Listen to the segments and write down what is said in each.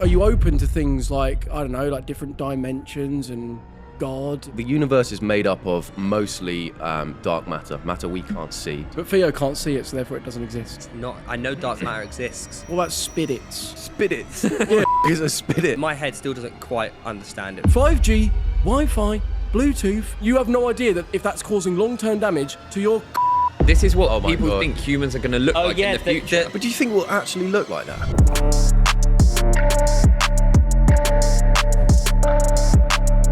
Are you open to things like, I don't know, like different dimensions and God? The universe is made up of mostly dark matter we can't see. But Theo can't see it, so therefore it doesn't exist. I know dark matter exists. What about spirits? Spirits? Yeah, is a spirit. My head still doesn't quite understand it. 5G, Wi-Fi, Bluetooth. You have no idea that if that's causing long-term damage to your This is what Oh my people God. think humans are going to look like in the future. But do you think we'll actually look like that?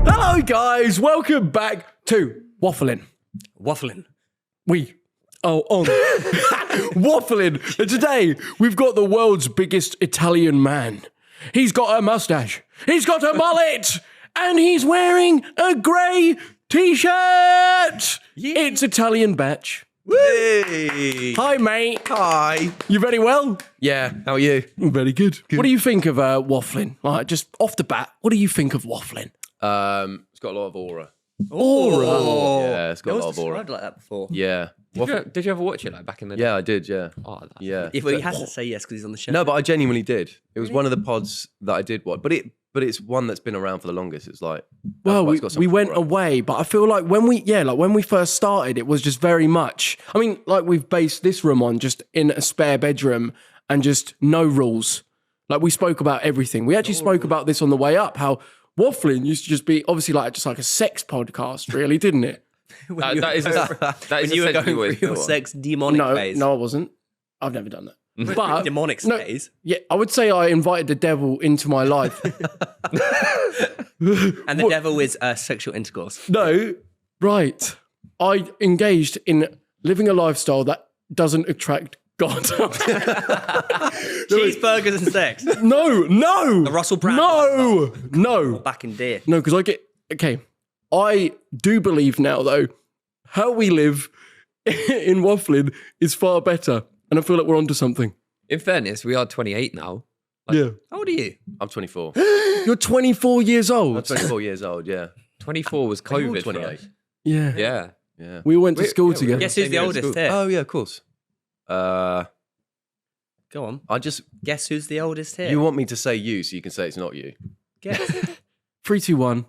Hello guys, welcome back to Wafflin. Wafflin. We are on Wafflin. And today we've got the world's biggest Italian man. He's got a mustache, he's got a mullet, and he's wearing a grey t-shirt. It's ItalianBach. Hey. Hi mate. Hi. You very well? Yeah, how are you? Very good. What do you think of Wafflin? Like, just off the bat, what do you think of Wafflin? It's got a lot of aura. Aura. Yeah, it's got a lot of aura. described like that before. Yeah. Did you ever watch it like back in the day? Yeah, I did, yeah. Oh, that's Yeah. Well, he has to say yes because he's on the show. No, but I genuinely did. It was one of the pods that I did watch. But it's one that's been around for the longest. It's like, Well, that's why it's got we some went aura. away, but I feel like when we first started, it was just very much. I mean, like we've based this room on just in a spare bedroom and just no rules. Like we spoke about everything. We actually spoke about this on the way up. How Wafflin used to just be obviously like a sex podcast, really, didn't it? that is when you were going essentially through your sex demonic phase. No, I wasn't. I've never done that. But demonic phase. yeah, I would say I invited the devil into my life. And the devil is sexual intercourse. No, right. I engaged in living a lifestyle that doesn't attract God. Cheeseburgers and sex. No. The Russell Brand. No. Back in deer. No, because I do believe now, though, how we live in Wafflin is far better. And I feel like we're onto something. In fairness, we are 28 now. Yeah. How old are you? I'm 24. You're 24 years old. I'm 24 years old, yeah. 24 was You're COVID. 28. Yeah. Yeah. Yeah. We went to school we- together. Guess who's Same the year at oldest school. here? Oh, yeah, of course. Go on. I just... Guess who's the oldest here? You want me to say you so you can say it's not you. Guess. 3, 2, 1.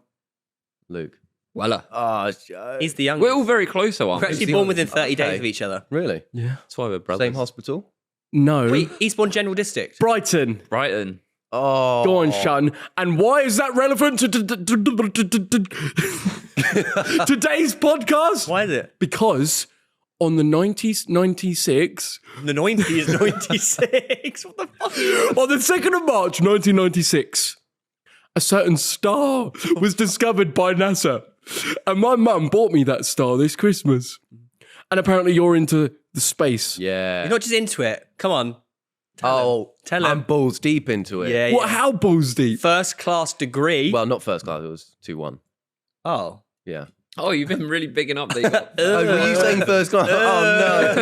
Well, Luke. Oh, He's the youngest. we're all very close, aren't We're we? actually born within 30 days Okay. of each other. Really? Yeah. That's why we're brothers. Same hospital? No. Wait, Eastbourne General District. Brighton. Brighton. Oh. Go on, Shun. And why is that relevant to today's podcast? Why is it? Because on the 96, The 90s, 96. What the fuck? on the 2nd of March, 1996, a certain star was discovered by NASA. And my mum bought me that star this Christmas. And apparently you're into the space. Yeah. You're not just into it. Come on. Oh, Tell him. I'm balls deep into it. Yeah, What? How balls deep? First class degree. Well, not first class. It was 2-1. Oh. Yeah. Oh, you've been really bigging up the... Oh, were you saying first class? Oh,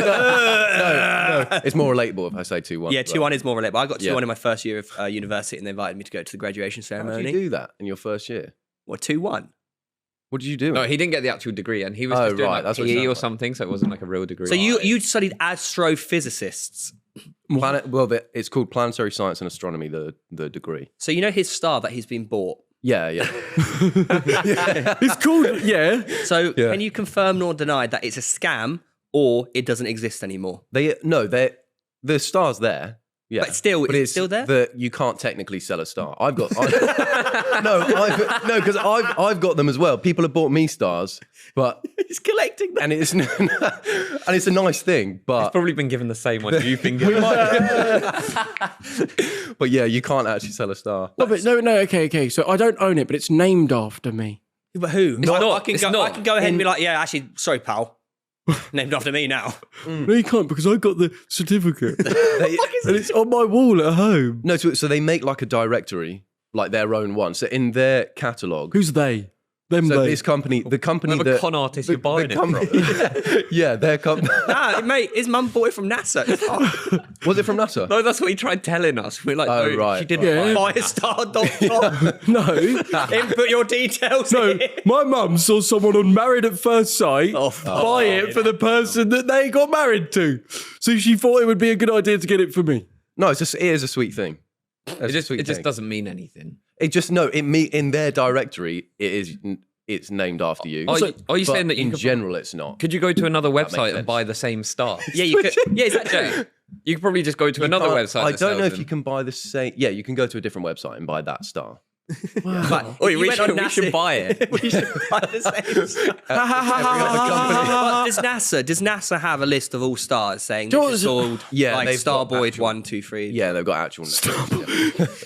no. It's more relatable if I say 2-1. Yeah, 2-1 is more relatable. I got 2-1 Yeah. in my first year of university and they invited me to go to the graduation How did ceremony. you do that in your first year? What, 2-1? What did you do? No, he didn't get the actual degree, and he was Oh, just doing right, like that's what it PE sounds or like. something, so it wasn't like a real degree. So you studied astrophysicists. It's called Planetary Science and Astronomy, the degree. So you know his star that he's been bought. Yeah, yeah. It's called, yeah. So can you confirm nor deny that it's a scam or it doesn't exist anymore? The star's there. Yeah, But still, is it still there? You can't technically sell a star. Because I've got them as well. People have bought me stars, but He's collecting them. and it's a nice thing, but probably been given the same one you've been given. but yeah, you can't actually sell a star. No, okay. So I don't own it, but it's named after me. But who? not. I can It's go, not. I can go ahead and be like, yeah, actually, sorry, pal. Named after me now. No, you can't because I got the certificate. And it's on my wall at home. No, so they make like a directory, like their own one. So in their catalogue, Who's they? Them so they. this company, the company Whatever that con artist you're buying it company, from. yeah, their company. Nah, mate, his mum bought it from NASA. Oh, Was it from NASA? No, that's what he tried telling us. We're like, Oh, no, right, she didn't right. buy it. Firestar.com. No. Input your details No, here. my mum saw someone on Married at First Sight Oh, buy it for the person that they got married to. So she thought it would be a good idea to get it for me. No, it is a sweet thing. It just doesn't mean anything. It just no. In their directory, it's named after you. Are you But saying that in general it's not? Could you go to another makes website and sense. buy the same star? Yeah, you could. Yeah, exactly. Yeah. You could probably just go to another website. I that don't know sells if you them. can buy the same. Yeah, you can go to a different website and buy that star. But Oi, you we went should- on we should NASA buy it. we should buy the same. But does NASA have a list of all stars saying this is called Yeah, like they've got Starboy actual- 1, 2, 3? Yeah, they've got actual.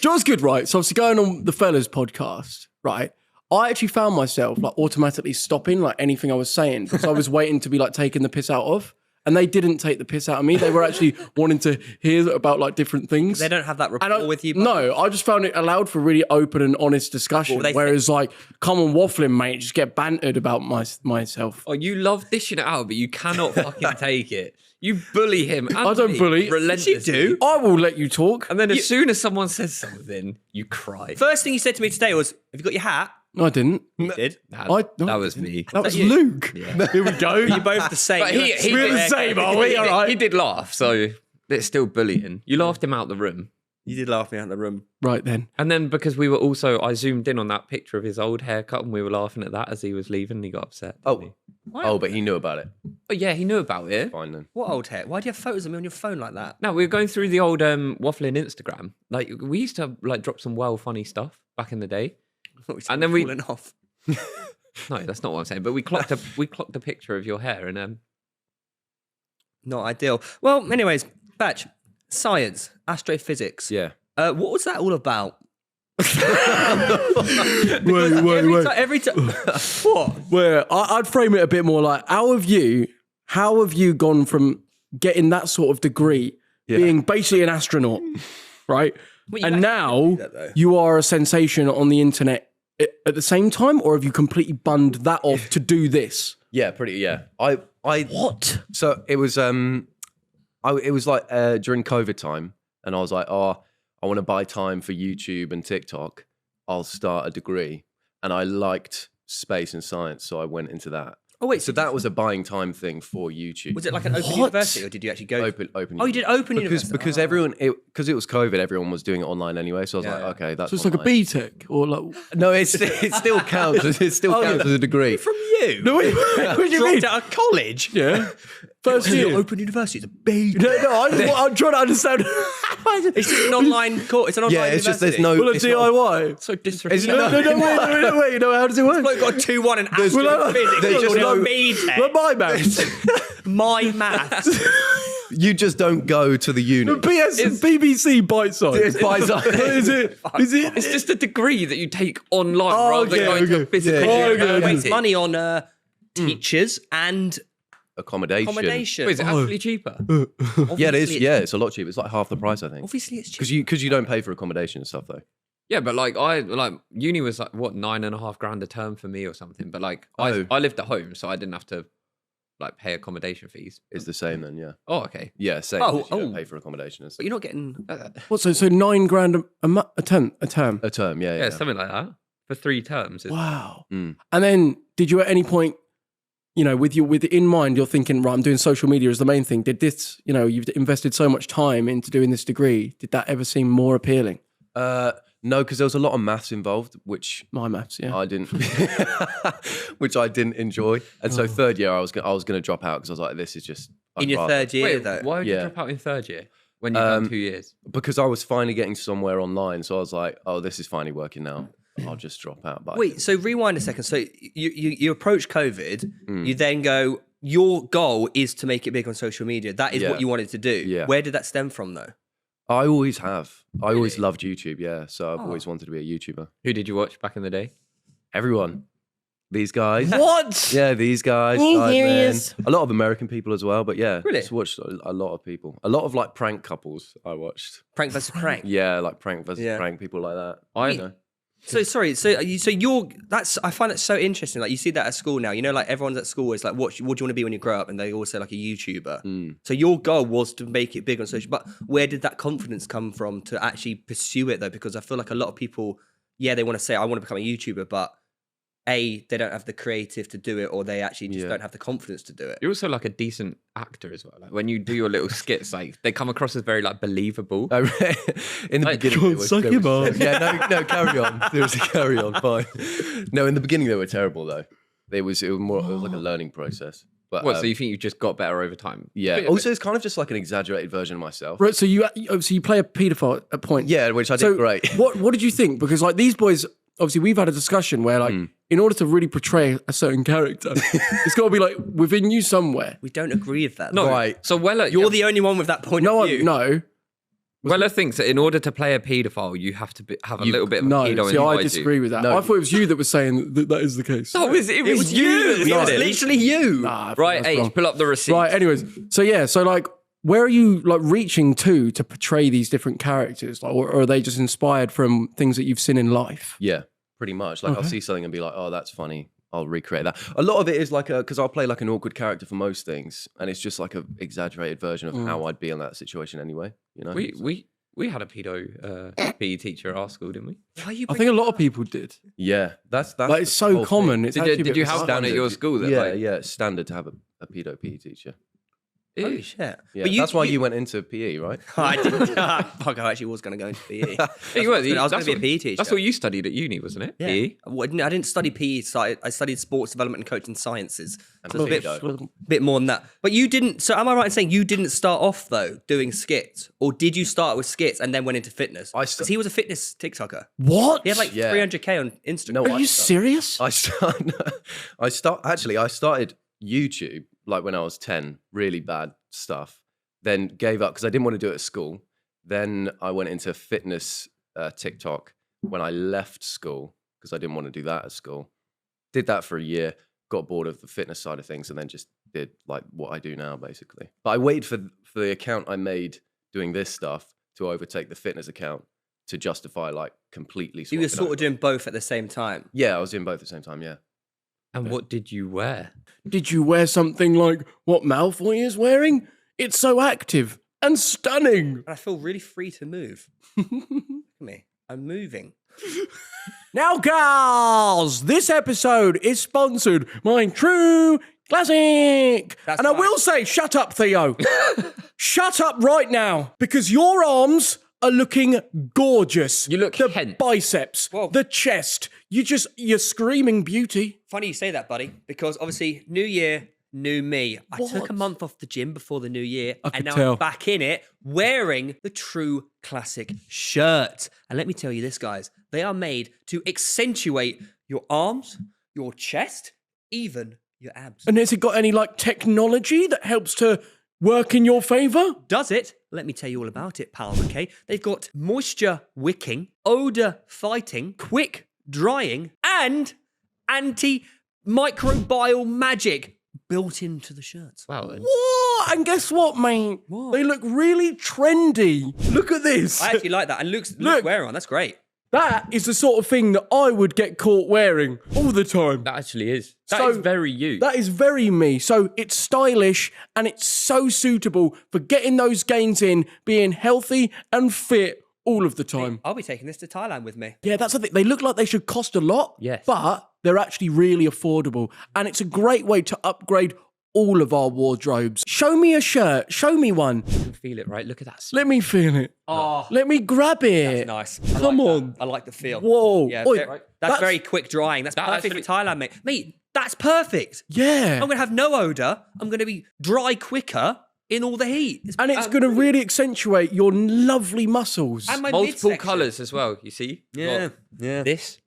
John's good, right? So obviously going on the fellas podcast, right? I actually found myself like automatically stopping like anything I was saying because I was waiting to be like taken the piss out of. And they didn't take the piss out of me. They were actually wanting to hear about like different things. They don't have that And rapport with you. No, I just found it allowed for really open and honest discussion. Well, they whereas like, come on, waffling, mate, just get bantered about myself. Oh, you love dishing it out, but you cannot fucking take it. You bully him. And I don't me bully. relentlessly. Yes, you do. I will let you talk. And then as soon as someone says something, you cry. First thing you said to me today was, "Have you got your hat?" No, I didn't. You did. That was me. That was you? Luke. Here we go. You're both the same. But You're We're the yeah, same, are we? All right. He did laugh, so it's still bullying. You laughed him out the room. You did laugh me out of the room. Right then. And then because we were also, I zoomed in on that picture of his old haircut and we were laughing at that as he was leaving and he got upset. didn't he? But he knew about it. Oh, yeah, he knew about it. Fine then. What old hair? Why do you have photos of me on your phone like that? No, we were going through the old Wafflin Instagram. Like, we used to like drop some well funny stuff back in the day. And then we- falling off. No, that's not what I'm saying. But we clocked a picture of your hair and Not ideal. Well, anyways, Batch, science, astrophysics. Yeah. What was that all about? Wait. Every time. What? Where I'd frame it a bit more like, how have you gone from getting that sort of degree, being basically an astronaut, right? Well, you And actually now do that, though. you are a sensation on the internet at the same time, or have you completely bunned that off to do this? Yeah, pretty. Yeah. I. What? So it was. It was like during COVID time, and I was like, oh, I want to buy time for YouTube and TikTok. I'll start a degree, and I liked space and science, so I went into that. Oh wait, So that was a buying time thing for YouTube. was it like an open What? university, or did you actually go? open? Oh, you did open because university. because Oh. everyone because it was COVID, everyone was doing it online anyway. So I was Yeah, like, yeah. okay, that's So it's like a online. BTEC or like. No, it still counts. It still counts as a degree. From you? No, wait, what do you mean? Dropped out of college? Yeah. First year. Open university is a big. No, I'm trying to understand. It's just an online course. It's an online Yeah, it's just university. there's no. Well, a it's not- DIY. So It's disrespectful. not- Wait. You know, how does it work? Bloke got a 2-1 in astrophysics. there's just no- Well, my maths. My maths. You just don't go to the uni. BBC bite size. It's by size. Is it? it's just a degree that you take online rather than going to okay. a physical Yeah, yeah, university. Waste money on teachers and Accommodation. accommodation. Is it actually cheaper? Yeah, it is. Obviously Yeah, it's a lot cheaper. It's like half the price, I think. Obviously, it's cheap. Because you don't pay for accommodation and stuff though. Yeah, but like uni was like what $9,500 a term for me or something. But like Oh. I lived at home, so I didn't have to like pay accommodation fees. It's the same then. Yeah. Oh, okay. Yeah, same. Oh, You don't oh. pay for accommodation and But stuff. you're not getting. What? So $9,000 a term. A term. Yeah. Yeah, Yeah. something like that for 3 terms. Wow. Mm. And then, did you at any point, with in mind, you're thinking, right, I'm doing social media as the main thing. Did this, you've invested so much time into doing this degree. Did that ever seem more appealing? No, because there was a lot of maths involved, which My maths, yeah. I didn't, which I didn't enjoy. And so third year, I was going to drop out because I was like, this is just In your third year, Wait, though. why would you Yeah. drop out in third year when you've done 2 years? because I was finally getting somewhere online. So I was like, oh, this is finally working now. I'll just drop out. But I Wait, didn't. so rewind a second. So you approach COVID, Mm. you then go, your goal is to make it big on social media. That is Yeah. what you wanted to do. Yeah. Where did that stem from, though? I always have. I always Really? loved YouTube. Yeah, so I've Oh. always wanted to be a YouTuber. Who did you watch back in the day? Everyone, these guys. What? Yeah, these guys. Are you Sidemen. serious? A lot of American people as well, but yeah, Really? just watched a lot of people. A lot of like prank couples I watched. Prank versus prank. Yeah, like prank versus Yeah. prank, people like that. I- You know. So sorry. So that's. I find that so interesting. Like you see that at school now. Like everyone's at school is like, what do you want to be when you grow up? And they all say like a YouTuber. Mm. So your goal was to make it big on social. But where did that confidence come from to actually pursue it though? Because I feel like a lot of people, they want to say I want to become a YouTuber, but they don't have the creative to do it, or they actually just don't have the confidence to do it. You're also like a decent actor as well. Like when you do your little skits, like they come across as very like believable. In the Like, beginning, go on, they were- suck they him were- off. Yeah, no, carry on. Seriously, carry on. Fine. No, in the beginning they were terrible though. It was like a learning process. But What? So you think you just got better over time? yeah. Also, it's kind of just like an exaggerated version of myself. Right, so you play a paedophile at point. Yeah, which I did So great. what did you think? Because like these boys, obviously we've had a discussion where like in order to really portray a certain character, it's got to be like within you somewhere. We don't agree with that. No. Right. So Weller, You're the only one with that point No of one, view. no, Weller thinks that in order to play a paedophile, you have to have a little bit of a no. pedo See, I inside disagree you. with that. No. I thought it was you that was saying that is the case. No, it was you. It was said it. literally you. Nah, I think Right, that's H, wrong. pull up the receipt. Right. Anyways, so yeah, so like, where are you like reaching to portray these different characters, like, or are they just inspired from things that you've seen in life? Yeah, pretty much. Like I'll see something and be like, oh, that's funny. I'll recreate that. A lot of it is like because I'll play like an awkward character for most things, and it's just like a exaggerated version of how I'd be in that situation anyway. You know, We had a pedo PE teacher at our school, didn't we? Why are you I think a lot of people did. yeah, that's Like, the it's so whole common. thing. It's actually a Did bit you have bizarre. one at your school? That, Yeah, like, yeah, it's standard to have a pedo PE teacher. Holy shit. Yeah, But that's why you went into PE, right? I didn't. Fuck, I actually was going to go into PE. you were, I was going that's to be a what- PE teacher. That's what you studied at uni, wasn't it? Yeah. PE? I didn't study PE. So I studied sports development and coaching sciences. And So it's a pedo. bit more than that. But you didn't. So am I right in saying you didn't start off though doing skits, or did you start with skits and then went into fitness? Because he was a fitness TikToker. What? He had like Yeah. 300k on Instagram. No, Are you serious? I started YouTube like when I was 10, really bad stuff. Then gave up because I didn't want to do it at school. Then I went into fitness TikTok when I left school because I didn't want to do that at school. Did that for a year, got bored of the fitness side of things, and then just did like what I do now, basically. But I waited for the account I made doing this stuff to overtake the fitness account to justify like completely. You were swapping sort of over. doing both at the same time. Yeah, I was doing both at the same time. Yeah. And what did you wear? Did you wear something like what Malfoy is wearing? It's so active and stunning. And I feel really free to move. Look at me. I'm moving. Now, guys, this episode is sponsored by True Classic. That's and I right. will say, shut up, Theo. Shut up right now, because your arms are looking gorgeous. You look the hench. biceps, Whoa. the chest. You're screaming beauty. Funny you say that, buddy, because obviously, new year, new me. I took What? a month off the gym before the new year, I could and now tell. I'm back in it wearing the True Classic shirt. And let me tell you this, guys, they are made to accentuate your arms, your chest, even your abs. And has it got any like technology that helps to work in your favor? Does it? Let me tell you all about it, pal, okay? They've got moisture wicking, odor fighting, quick drying, and anti-microbial magic built into the shirts. Wow. What? And guess what, mate? What? They look really trendy. Look at this. I actually like that. And Luke's Look. wearing on. That's great. That is the sort of thing that I would get caught wearing all the time. That actually is. That So, is very you. That is very me. So it's stylish and it's so suitable for getting those gains in, being healthy and fit all of the time. I'll be taking this to Thailand with me. Yeah, that's the thing. They look like they should cost a lot, Yes. but they're actually really affordable. And it's a great way to upgrade all of our wardrobes. Show me a shirt. Show me one. You can feel it, right? Look at that. Let me feel it. Oh, Let me grab it. nice. Come like on. that. I like the feel. Whoa. Yeah, Oi, that's very quick drying. That's That perfect actually- for Thailand, mate. Mate, that's perfect. Yeah. I'm going to have no odor. I'm going to be dry quicker in all the heat. And it's going to really accentuate your lovely muscles. And my Multiple midsection. colours as well, you see? Yeah, Got yeah. This,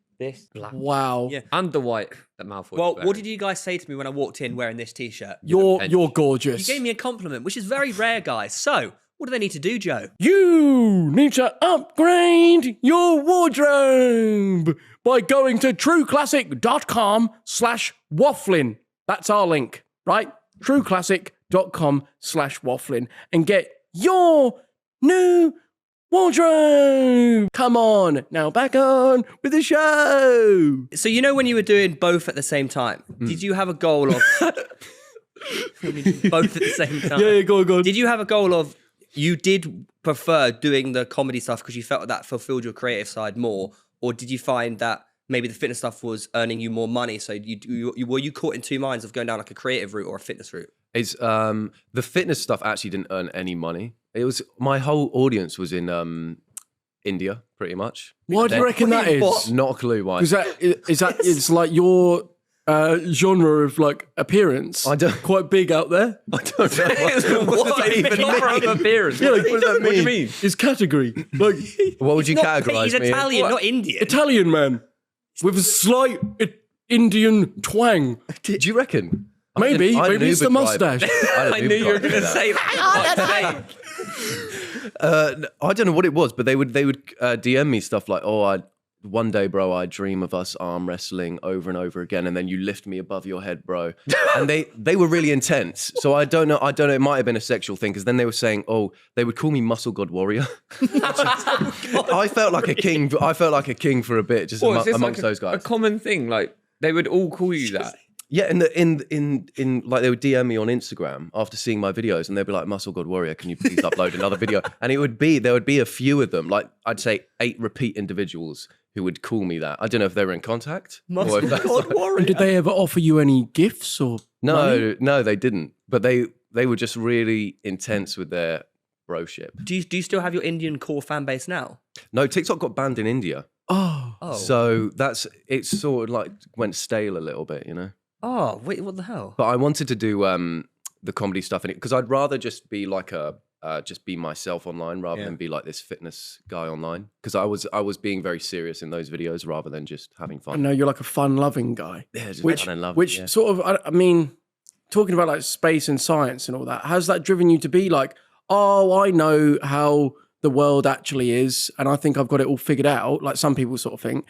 black. Wow. Yeah. And the white that Malfoy Well, was what did you guys say to me when I walked in wearing this t-shirt? You're You gorgeous. You gave me a compliment, which is very rare, guys. So, what do they need to do, Joe? You need to upgrade your wardrobe by going to trueclassic.com/wafflin. That's our link, right? trueclassic.com/wafflin and get your new wardrobe. Come on, now back on with the show. So, you know when you were doing both at the same time, did you have a goal of... both at the same time? Go on. Did you have a goal of... You did prefer doing the comedy stuff because you felt that fulfilled your creative side more? Or did you find that maybe the fitness stuff was earning you more money. So were you caught in two minds of going down like a creative route or a fitness route? It's the fitness stuff actually didn't earn any money. It was my whole audience was in India, pretty much. Why do you reckon that is? Not a clue why. Is that it's like your genre of like appearance? I don't- Quite big out there. I don't know. What does that even mean? appearance. Yeah, like, what do you mean? His category, like What would you categorize He's me? Italian, not Indian. Italian man with a slight Indian twang. Do you reckon? Maybe I it's the Uber driver. mustache. I I knew you were going to say that. I don't know what it was, but they would DM me stuff like, one day, bro, I dream of us arm wrestling over and over again, and then you lift me above your head, bro. And they were really intense. So I don't know. It might have been a sexual thing, because then they were saying, they would call me Muscle God Warrior. I felt like a king. I felt like a king for a bit, just What, is this amongst like those guys. a common thing? Like they would all call you that. Yeah, in like they would DM me on Instagram after seeing my videos, and they'd be like, "Muscle God Warrior, can you please upload another video?" And there would be a few of them, like I'd say 8 repeat individuals who would call me that. I don't know if they were in contact. Muscle or if that's God like- Warrior. And did they ever offer you any gifts or money? No, they didn't. But they were just really intense with their broship. Do you still have your Indian core fan base now? No, TikTok got banned in India, Oh, Oh. so it's sort of like went stale a little bit, you know. Oh, wait, what the hell? But I wanted to do the comedy stuff in it, because I'd rather just be like just be myself online rather than be like this fitness guy online. Because I was being very serious in those videos rather than just having I fun. know you're like a fun-loving guy. Yeah, just Which, fun and love. which yeah. sort of, I mean, talking about like space and science and all that, has that driven you to be like, oh, I know how the world actually is, and I think I've got it all figured out, like some people sort of think.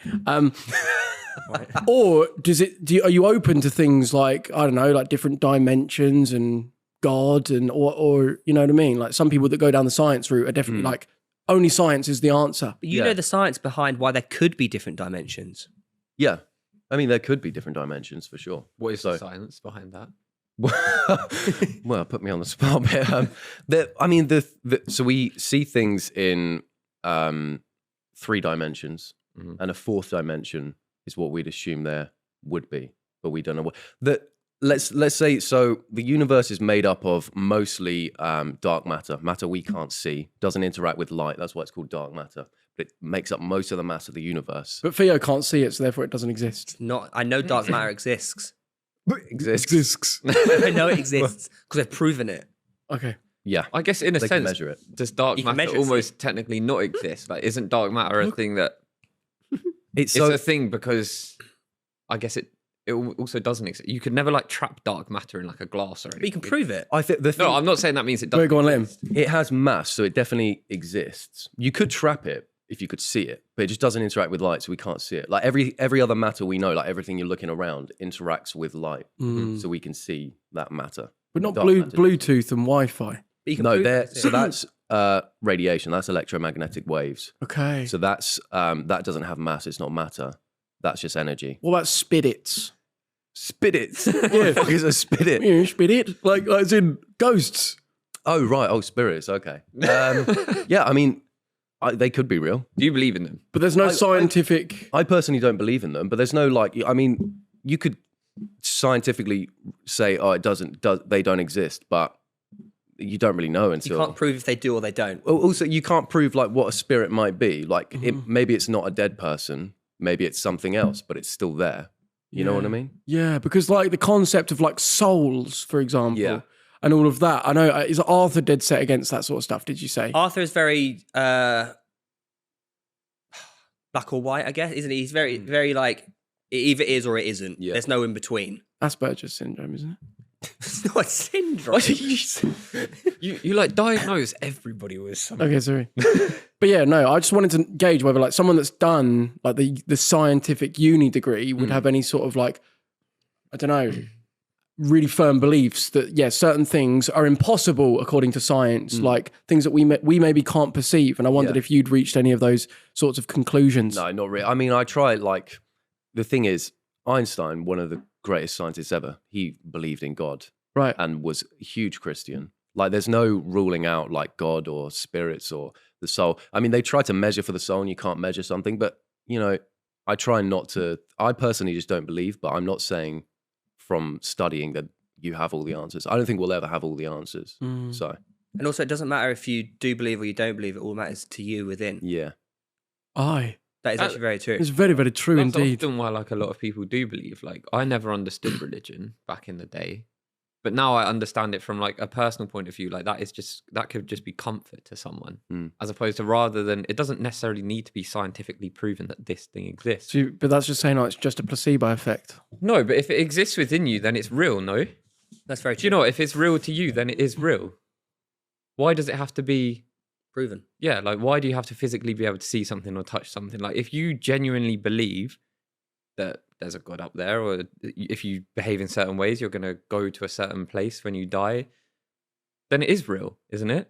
Or are you open to things like, I don't know, like different dimensions and God and or you know what I mean? Like some people that go down the science route are definitely like, only science is the answer. But you know the science behind why there could be different dimensions. Yeah, I mean there could be different dimensions for sure. What is the science behind that? Well, put me on the spot. But, so we see things in 3 dimensions, and a 4th dimension is what we'd assume there would be, but we don't know what. Let's say, so the universe is made up of mostly dark matter we can't see, doesn't interact with light. That's why it's called dark matter. But it makes up most of the mass of the universe. But Theo can't see it, so therefore it doesn't exist. I know dark matter exists. Exists. I know it exists because I've proven it. Okay. Yeah. I guess in a They can sense, measure it. does dark You can matter measure it, almost technically not exist? Like, isn't dark matter a thing that It's it's a thing because I guess it also doesn't exist. You could never like trap dark matter in like a glass or anything. But you can prove it. I think the thing, No, I'm not saying that means it Go doesn't. on, let him. it has mass, so it definitely exists. You could trap it if you could see it, but it just doesn't interact with light, so we can't see it. Like every other matter we know, like everything you're looking around, interacts with light, so we can see that matter. But not Dark matter. Bluetooth and Wi-Fi. But you can No, prove there. it. So that's radiation. That's electromagnetic waves. Okay. So that's that doesn't have mass. It's not matter. That's just energy. What about spirits? Spirits. Yeah, because a spirit. Yeah, spirit, like as in ghosts. Oh right. Oh, spirits. Okay. Yeah. I mean, they could be real. Do you believe in them? But there's no scientific. I personally don't believe in them, but there's no like. I mean, you could scientifically say, oh, they don't exist, but you don't really know until. You can't prove if they do or they don't. Also, you can't prove like what a spirit might be. Like, maybe it's not a dead person. Maybe it's something else, but it's still there. You know what I mean? Yeah, because like the concept of like souls, for example, Yeah. and all of that. I know, is Arthur dead set against that sort of stuff, did you say? Arthur is very black or white, I guess, isn't he? He's very, very like, it either is or it isn't. Yeah. There's no in between. Asperger's syndrome, isn't it? It's not a syndrome. You like diagnose everybody with something. Okay, sorry. But yeah, no, I just wanted to gauge whether like someone that's done like the scientific uni degree would have any sort of like, I don't know, really firm beliefs that, yeah, certain things are impossible according to science, like things that we maybe can't perceive. And I wondered if you'd reached any of those sorts of conclusions. No, not really. I mean, I try like, the thing is, Einstein, one of the greatest scientists ever, he believed in God Right. and was a huge Christian. Like, there's no ruling out like God or spirits or the soul. I mean, they try to measure for the soul and you can't measure something, but you know, I try not to. I personally just don't believe, but I'm not saying from studying that you have all the answers. I don't think we'll ever have all the answers. So And also, it doesn't matter if you do believe or you don't believe. It all matters to you within. yeah, Aye. That is actually very true. It's very, very true That's indeed. often why like a lot of people do believe. Like I never understood religion back in the day, but now I understand it from like a personal point of view. Like that could just be comfort to someone, as opposed to rather than it doesn't necessarily need to be scientifically proven that this thing exists. But that's just saying, like, it's just a placebo effect. No, but if it exists within you, then it's real. No, That's very do true. you know what? If it's real to you, then it is real. Why does it have to be? Proven. Yeah, like why do you have to physically be able to see something or touch something? Like if you genuinely believe that there's a God up there, or if you behave in certain ways, you're going to go to a certain place when you die, then it is real, isn't it?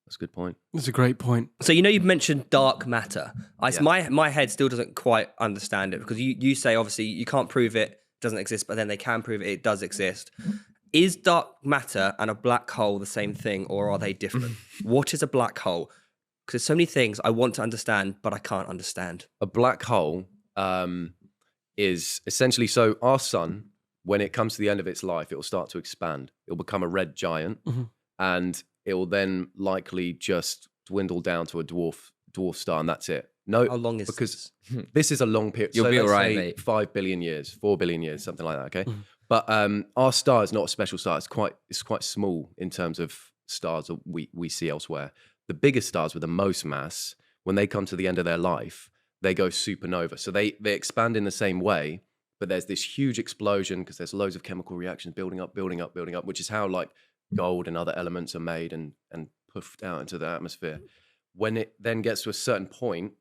that's a good point. That's a great point. So you've mentioned dark matter. Yeah. My head still doesn't quite understand it because you say obviously you can't prove it doesn't exist, but then they can prove it does exist. Is dark matter and a black hole the same thing, or are they different? What is a black hole? Because there's so many things I want to understand, but I can't understand. A black hole is essentially, so our sun, when it comes to the end of its life, it will start to expand. It will become a red giant, and it will then likely just dwindle down to a dwarf star, and that's it. No, How long is because this is a long period. You'll so be let's all right, say mate. 5 billion years, 4 billion years, something like that. Okay, but our star is not a special star. It's quite small in terms of stars that we see elsewhere. The biggest stars with the most mass, when they come to the end of their life, they go supernova. So they expand in the same way, but there's this huge explosion because there's loads of chemical reactions building up, which is how like gold and other elements are made and puffed out into the atmosphere. When it then gets to a certain point,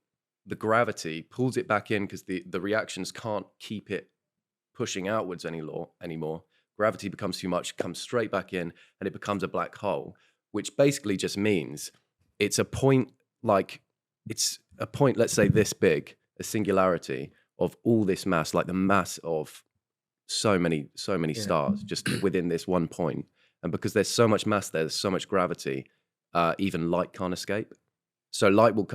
the gravity pulls it back in because the reactions can't keep it pushing outwards anymore. Gravity becomes too much, comes straight back in, and it becomes a black hole, which basically just means it's a point, let's say this big, a singularity of all this mass, like the mass of so many stars just within this one point. And because there's so much mass there's so much gravity, even light can't escape. So light will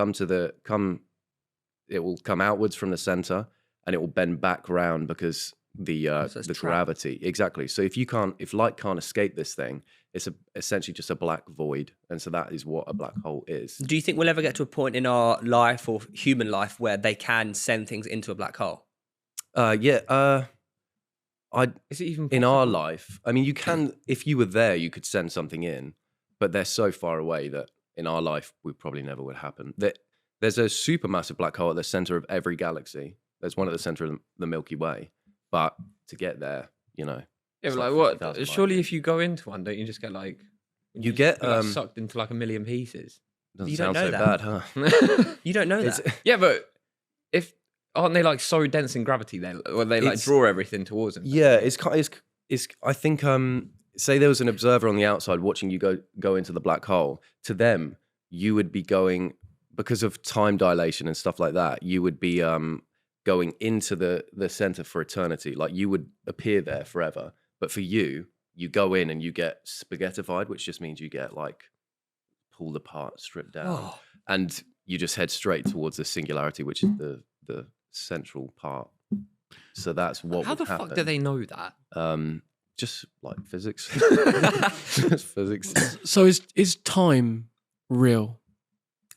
it will come outwards from the center and it will bend back round because the trapped. gravity. Exactly. So if light can't escape this thing, it's essentially just a black void. And so that is what a black hole is. Do you think we'll ever get to a point in our life or human life where they can send things into a black hole? Is it even In our possible? life, I mean, you can, if you were there, you could send something in, but they're so far away that in our life, we probably never would happen. There's a supermassive black hole at the center of every galaxy. There's one at the center of the Milky Way. But to get there, Yeah, it's but like 50,000 what? Surely, miles. if you go into one, don't you just get like You get, be, like, sucked into like a million pieces? Doesn't You don't sound know so that. bad, huh? You don't know that. Yeah, but aren't they like so dense in gravity? They like It's- draw everything towards them. Yeah, it's I think say there was an observer on the outside watching you go into the black hole. To them, you would be going, because of time dilation and stuff like that, you would be going into the center for eternity. Like you would appear there forever. But for you go in and you get spaghettified, which just means you get like pulled apart, stripped down, Oh. and you just head straight towards the singularity, which is the central part. So that's what How would the happen. fuck do they know that? Just like physics. Just physics. So is time real?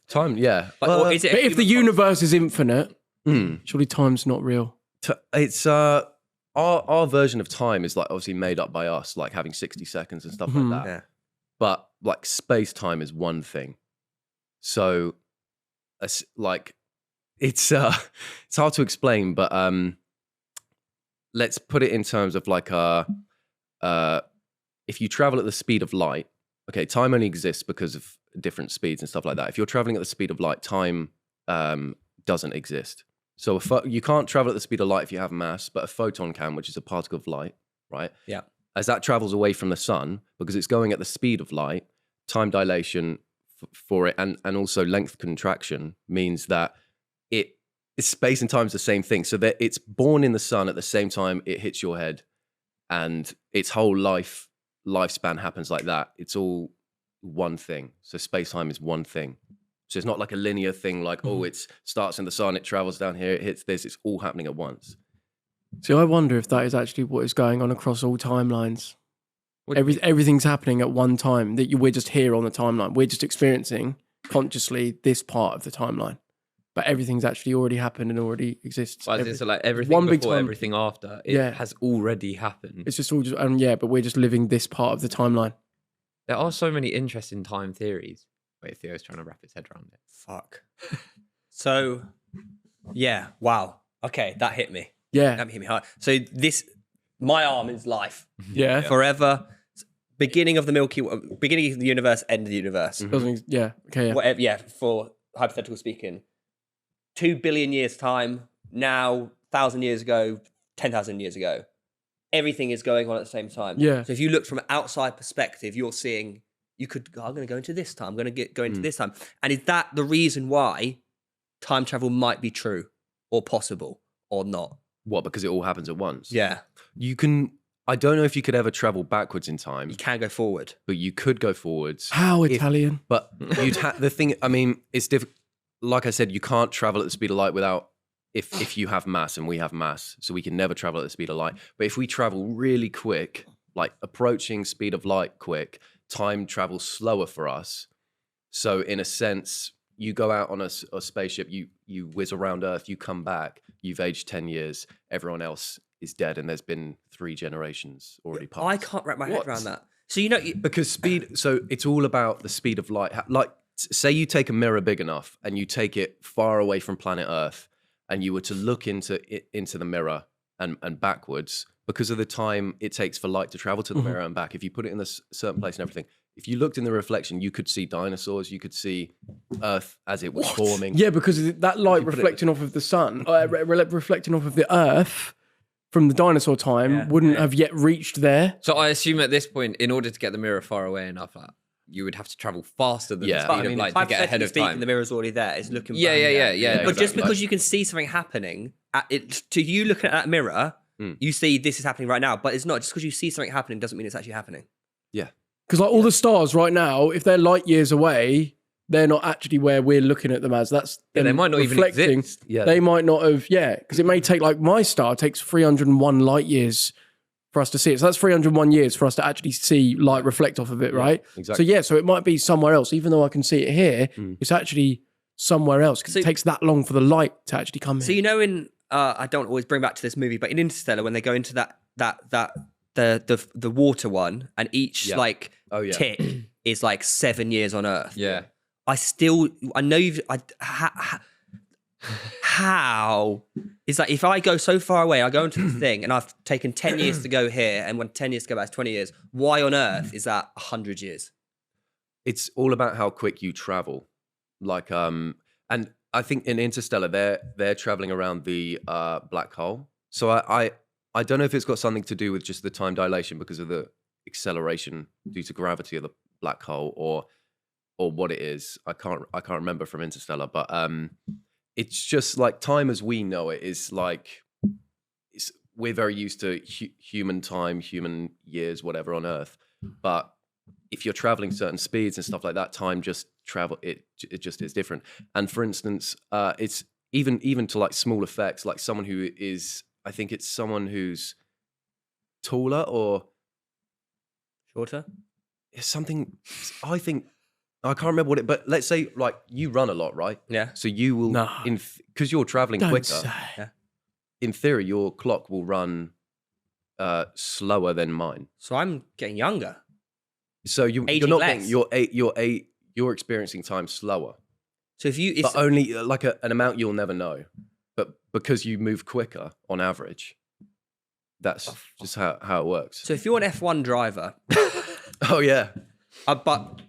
Time, yeah. Like, or is it a But if the human universe is infinite, Mm. surely time's not real. It's our version of time is like obviously made up by us, like having 60 seconds and stuff Mhm. like that. Yeah. But like space time is one thing. So like it's hard to explain, but let's put it in terms of like if you travel at the speed of light, okay, time only exists because of different speeds and stuff like that. If you're traveling at the speed of light, time doesn't exist. So you can't travel at the speed of light if you have mass, but a photon can, which is a particle of light, right? Yeah. As that travels away from the sun, because it's going at the speed of light, time dilation for it and also length contraction means that it's space and time is the same thing. So that it's born in the sun at the same time it hits your head, and its whole lifespan happens like that. It's all one thing. So space time is one thing. So it's not like a linear thing like, oh, it starts in the sun, it travels down here, it hits this. It's all happening at once. So I wonder if that is actually what is going on across all timelines. What do you mean? Everything's happening at one time, that we're just here on the timeline. We're just experiencing consciously this part of the timeline. But everything's actually already happened and already exists. Well, so like everything one big before, time- everything after, it has already happened. It's just all just, but we're just living this part of the timeline. There are so many interesting time theories. Wait, Theo's trying to wrap his head around it. Fuck. So, yeah. Wow. Okay, that hit me. Yeah. That hit me hard. So my arm is life. Yeah. Forever. Beginning of the beginning of the universe, end of the universe. Yeah. Okay. Yeah. Whatever. Yeah. For hypothetical speaking, 2 billion years time now, 1,000 years ago, 10,000 years ago, everything is going on at the same time. Yeah. So if you look from an outside perspective, you're seeing. I'm going to go into this time. I'm going to go into this time. And is that the reason why time travel might be true or possible or not? What, because it all happens at once? Yeah. I don't know if you could ever travel backwards in time, You can go forward. but you could go forwards. How Italian? But you'd the thing, I mean, it's difficult. Like I said, you can't travel at the speed of light without, if you have mass and we have mass, so we can never travel at the speed of light. But if we travel really quick, like approaching speed of light quick, time travels slower for us. So in a sense, you go out on a spaceship, you whiz around Earth, you come back, you've aged 10 years, everyone else is dead, and there's been 3 generations already passed. I can't wrap my head What? around that. So, you know, Because speed, so it's all about the speed of light. Like, say you take a mirror big enough and you take it far away from planet Earth, and you were to look into the mirror and backwards, because of the time it takes for light to travel to the mirror and back. If you put it in a certain place and everything, if you looked in the reflection, you could see dinosaurs, you could see Earth as it was forming. Yeah, because that light reflecting off of the sun, reflecting off of the Earth from the dinosaur time, wouldn't have yet reached there. So I assume at this point, in order to get the mirror far away enough, you would have to travel faster than the speed of light to get ahead of time. The mirror's already there. It's looking back. Yeah. But just because you can see something happening, to you looking at that mirror, you see this is happening right now. But it's not. Just because you see something happening doesn't mean it's actually happening. Yeah. Because like all the stars right now, if they're light years away, they're not actually where we're looking at them as. That's they might not even reflecting. exist. Yeah. They might not have, because it may take, like my star takes 301 light years for us to see it. So that's 301 years for us to actually see light reflect off of it, right? Exactly. So it might be somewhere else. Even though I can see it here, it's actually somewhere else because it takes that long for the light to actually come So in. you know, in I don't always bring back to this movie, but in Interstellar, when they go into the water one, and each tick is like 7 years on Earth. Yeah. I know how is that if I go so far away, I go into the thing and I've taken 10 years to go here, and when 10 years to go back, it's 20 years. Why on earth is that 100 years? It's all about how quick you travel. Like, and I think in Interstellar, they're traveling around the black hole. So I don't know if it's got something to do with just the time dilation because of the acceleration due to gravity of the black hole, or what it is. I can't remember from Interstellar, but it's just like time as we know it is like, we're very used to human time, human years, whatever on Earth. But if you're traveling certain speeds and stuff like that, time just travel. It just is different. And for instance, it's even to like small effects, like someone who is, I think it's someone who's taller or Shorter? it's something. I think I can't remember what it. But let's say like you run a lot, right? Yeah. So you will, No. because you're traveling Don't quicker. say. Yeah. In theory, your clock will run slower than mine. So I'm getting younger. So you're Aging not less. getting you're experiencing time slower, So if but only like an amount you'll never know. But because you move quicker on average, that's just how it works. so if you're an F1 driver, Oh yeah, but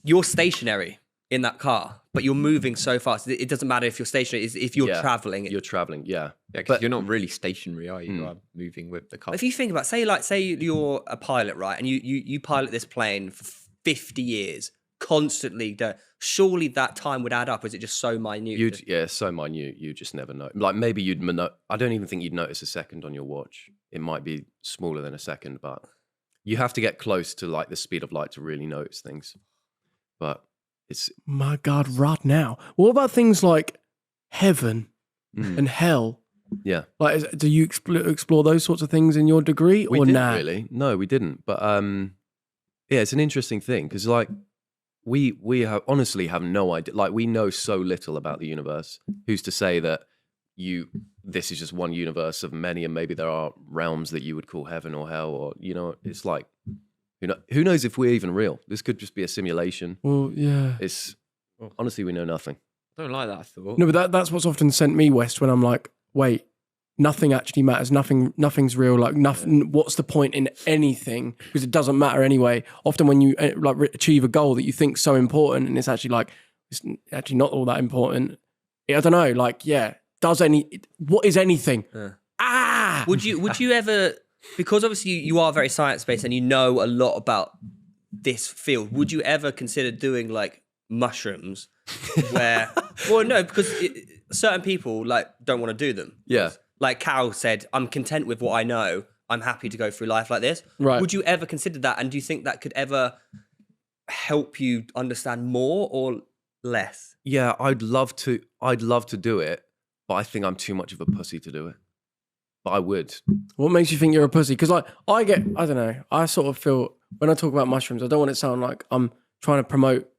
you're stationary in that car, but you're moving so fast, it doesn't matter if you're stationary. If you're Yeah. traveling, you're traveling. Yeah, Yeah, because But- you're not really stationary, are you? You are moving with the car. if you think about, say you're a pilot, right, and you pilot this plane for 50 years constantly, surely that time would add up. Or is it just so minute? so minute. You just never know. Like maybe I don't even think you'd notice a second on your watch. It might be smaller than a second, but you have to get close to like the speed of light to really notice things. But It's My God, right now. What about things like heaven and hell? yeah. Like, do you explore those sorts of things in your degree, We or didn't nah? really. No, we didn't. But yeah, it's an interesting thing because like we honestly have no idea. Like we know so little about the universe. Who's to say that this is just one universe of many, and maybe there are realms that you would call heaven or hell, or it's like who knows if we're even real? This could just be a simulation. Well, yeah. It's honestly we know nothing. I don't like that thought. No, but that's what's often sent me west when I'm like, wait, nothing actually matters. Nothing's real. Like nothing. What's the point in anything? Because it doesn't matter anyway. Often when you achieve a goal that you think so important, and it's actually not all that important. I don't know. Like, yeah, what is anything? Would you ever, because obviously you are very science-based and you know a lot about this field, would you ever consider doing like mushrooms where, well, no, because certain people like don't want to do them. Yeah. Like Cal said, I'm content with what I know. I'm happy to go through life like this. Right. Would you ever consider that? And do you think that could ever help you understand more or less? Yeah, I'd love to do it, but I think I'm too much of a pussy to do it. But I would. What makes you think you're a pussy? Because like I don't know. I sort of feel when I talk about mushrooms, I don't want it to sound like I'm trying to promote.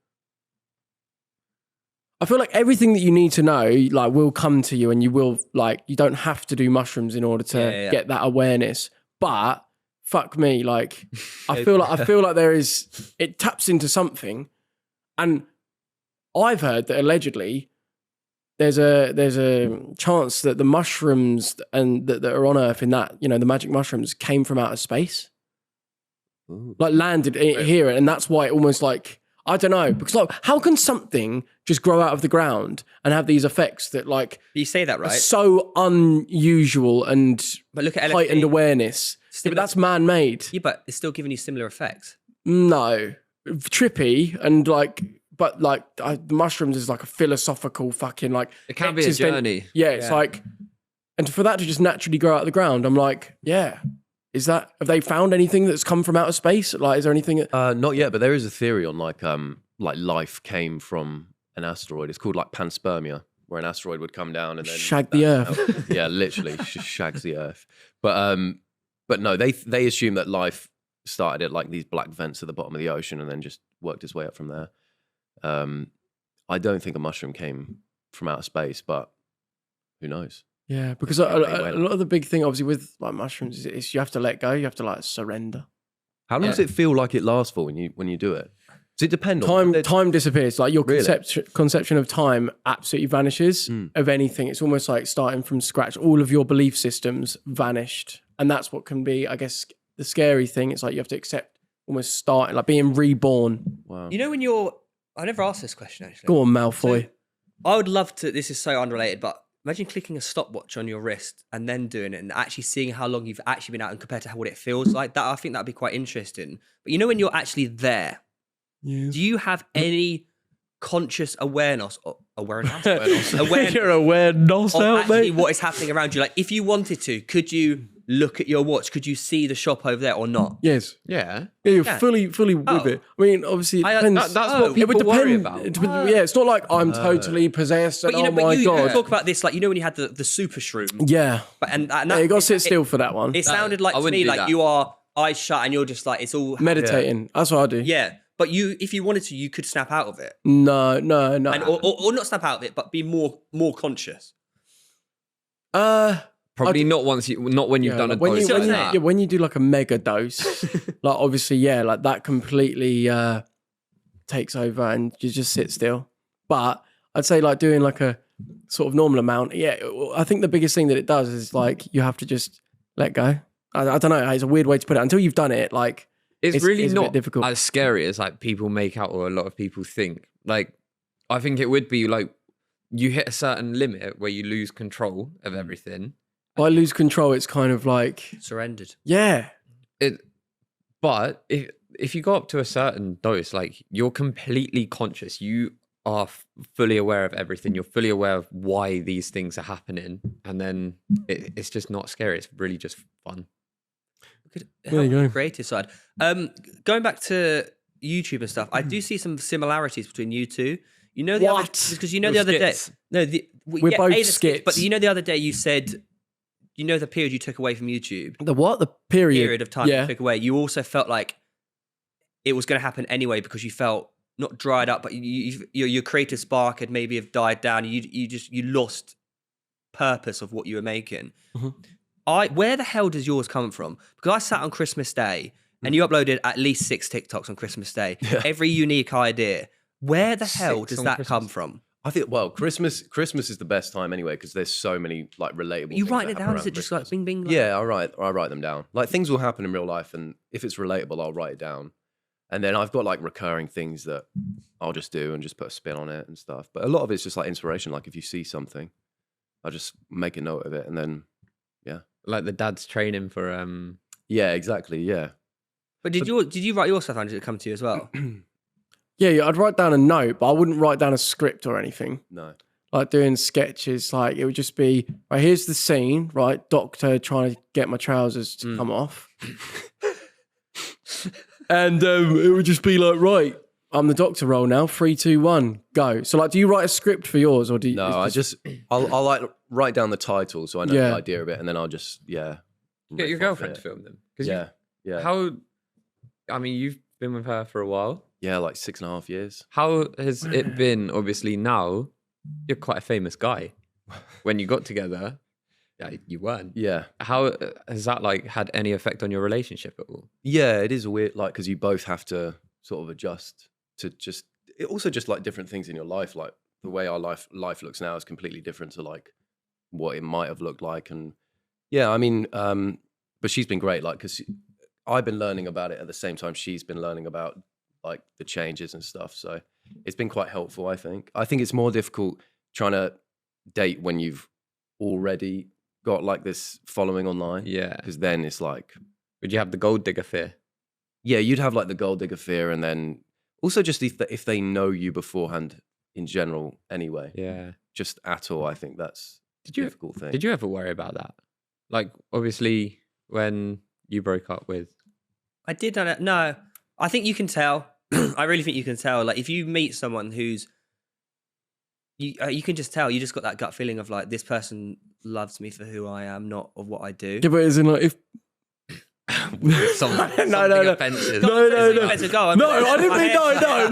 I feel like everything that you need to know, like, will come to you, and you will you don't have to do mushrooms in order to get that awareness. But fuck me, like, I feel like there is. It taps into something, and I've heard that allegedly there's a chance that the mushrooms and that are on Earth in that the magic mushrooms came from outer space, like landed here, and that's why it almost like. I don't know, because like, how can something just grow out of the ground and have these effects that like You say that, are right? so unusual and But look at heightened LSD. awareness? Yeah, but that's man-made. Yeah, but it's still giving you similar effects. No, trippy and the mushrooms is like a philosophical fucking like. It can be a existen- journey. Yeah, it's like, and for that to just naturally grow out of the ground, I'm like, yeah. Have they found anything that's come from outer space? Like, is there anything? Not yet, but there is a theory on like life came from an asteroid. It's called like panspermia, where an asteroid would come down and then Shag the Earth. Yeah, literally shags the Earth. But no, they assume that life started at like these black vents at the bottom of the ocean and then just worked its way up from there. I don't think a mushroom came from outer space, but who knows? Yeah, because a lot of the big thing, obviously, with like mushrooms is you have to let go. You have to like surrender. How long does it feel like it lasts for when you do it? Does it depend on time disappears. Like your Really? conception of time absolutely vanishes of anything. It's almost like starting from scratch. All of your belief systems vanished, and that's what can be, I guess, the scary thing. It's like you have to accept almost starting, like being reborn. Wow. You know when I never asked this question actually. Go on, Malfoy. So, I would love to, this is so unrelated, but imagine clicking a stopwatch on your wrist and then doing it and actually seeing how long you've actually been out and compared to what it feels like. That I think that'd be quite interesting. But you know when you're actually there, do you have any conscious awareness? Awareness? You're aware, of actually what is happening around you? Like if you wanted to, could you look at your watch? Could you see the shop over there or not? Yes. Yeah. Yeah, you're fully with it. I mean, obviously, it depends. That's what people worry about. Yeah, it's not like I'm totally possessed and But you God. talk about this like when you had the super shroom. Yeah. But and that, Yeah, you got to sit still for that one. It sounded like I to wouldn't me do like that. you are eyes shut and you're just like it's all Meditating. That's what I do. Yeah, but if you wanted to, you could snap out of it, No. and or not snap out of it, but be more conscious. Probably not when you've done a when dose you, like when, that. yeah, when you do like a mega dose, like obviously, yeah, like that completely takes over and you just sit still. But I'd say like doing like a sort of normal amount. Yeah, I think the biggest thing that it does is like you have to just let go. I don't know. It's a weird way to put it. Until you've done it, like It's really a bit not difficult. as scary as like people make out or a lot of people think. Like, I think it would be like you hit a certain limit where you lose control of everything. By lose control, it's kind of like Surrendered. yeah. But if you go up to a certain dose, like you're completely conscious, you are fully aware of everything. You're fully aware of why these things are happening, and then it's just not scary. It's really just fun. Could There you help go. the creative side. Going back to YouTube and stuff, I do see some similarities between you two. You know because you know With the other skits. day. No, We're both the skits. But you know the other day you said, you know, the period you took away from YouTube, The what? The period of time Yeah. you took away. You also felt like it was going to happen anyway because you felt not dried up, but your creative spark had maybe have died down. You lost purpose of what you were making. Where the hell does yours come from? Because I sat on Christmas Day and you uploaded at least 6 TikToks on Christmas Day. Every unique idea. Where the hell 6 does on that Christmas. come from? I think, well, Christmas is the best time anyway because there's so many like relatable. You things writing that it happen down? Is around it just Christmas. like bing bing? Like, Yeah, I write them down. Like things will happen in real life, and if it's relatable, I'll write it down. And then I've got like recurring things that I'll just do and just put a spin on it and stuff. But a lot of it's just like inspiration. Like if you see something, I just make a note of it, and then Like the dad's training for yeah, exactly, yeah. But did you write your stuff down? Did it come to you as well? Yeah, I'd write down a note, but I wouldn't write down a script or anything. No. Like doing sketches, like it would just be, right, here's the scene, right? Doctor trying to get my trousers to come off. And it would just be like, right, I'm the doctor role now. 3, 2, 1, go. So like, do you write a script for yours or do you? No, I'll like write down the title so I know Yeah. the idea of it, and then I'll just get your riff off girlfriend to it. film them. 'Cause Yeah. How? I mean, you've been with her for a while. Yeah, like 6.5 years. How has it been? Obviously, now you're quite a famous guy. When you got together, yeah, you weren't. Yeah. How has that like had any effect on your relationship at all? Yeah, it is a weird, like, because you both have to sort of adjust to just, it also just like different things in your life. Like the way our life looks now is completely different to like what it might have looked like. And yeah, I mean, but she's been great, like, because I've been learning about it at the same time she's been learning about like the changes and stuff. So it's been quite helpful, I think. I think it's more difficult trying to date when you've already got like this following online. Yeah. Because then it's like, Would you have the gold digger fear? yeah, you'd have like the gold digger fear, and then also just if they know you beforehand in general anyway, Yeah. just at all, I think that's a Did you difficult thing. Did you ever worry about that? Like, obviously, when you broke up with, I did. No, I think you can tell. I really think you can tell. Like if you meet someone who's, you can just tell. You just got that gut feeling of like this person loves me for who I am, not of what I do. Yeah, but as in like if something no. offensive. No. Let's go. No, I didn't mean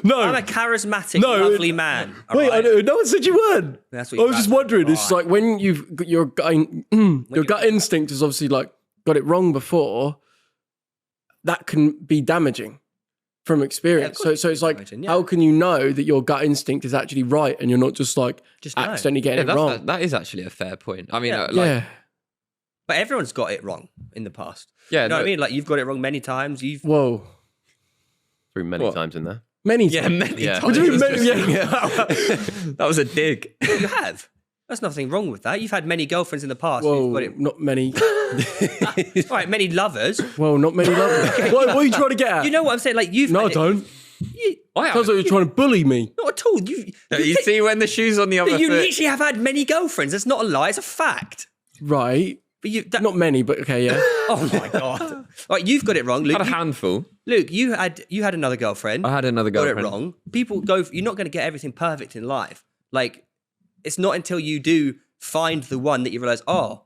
no. I'm a charismatic, No, lovely man. all Wait, right? no one said you weren't. That's I what was just wondering. It's just like when you've got your gut instinct has obviously like got it wrong before. That can be damaging from experience. course So it it's can be like, damaging, yeah. how can you know that your gut instinct is actually right and you're not just like Just know. accidentally getting Yeah, it wrong? that is actually a fair point. I mean, Yeah. like, Yeah. But everyone's got it wrong in the past. yeah, You know what I no- mean? Like you've got it wrong many times. You've Whoa. Through many What? times in there. Many Yeah, times. many Yeah. times. What do you mean many? Yeah. That was a dig. you have. There's nothing wrong with that. You've had many girlfriends in the past. Whoa, You've got it. not many. All right, many lovers. Well, not many lovers. What are you trying to get at? You know what I'm saying? Like you've. no, I had it- don't. You, Sounds like you're trying to bully me. not at all. You see when the shoe's on the other You foot. literally have had many girlfriends. That's not a lie. It's a fact. Right. But you. Not many, but okay, yeah. Oh my god. Right, you've got it wrong, Luke. I had a handful. Luke, you had another girlfriend. I had another got girlfriend. it wrong. People go. You're not going to get everything perfect in life. Like, it's not until you do find the one that you realize, oh,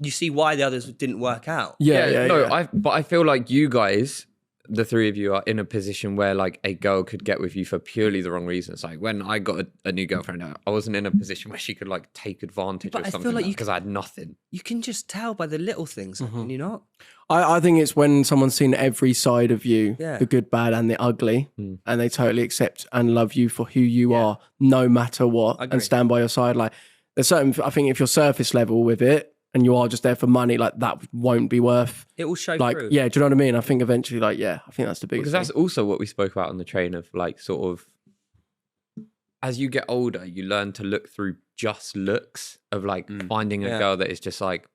you see why the others didn't work out. Yeah. But I feel like you guys, the three of you, are in a position where like a girl could get with you for purely the wrong reasons. Like when I got a new girlfriend, I wasn't in a position where she could like take advantage But of I feel something like you because I had nothing. You can just tell by the little things, can you not? I think it's when someone's seen every side of you, Yeah. the good, bad, and the ugly, and they totally accept and love you for who you are, no matter what, Agree. and stand by your side. Like there's certain, I think if you're surface level with it and you are just there for money, like that won't be worth. It will show Like, through. yeah, do you know what I mean? I think eventually, like, yeah, I think that's the biggest. Because that's also what we spoke about on the train of like sort of as you get older, you learn to look through just looks of like finding a Yeah. girl that is just like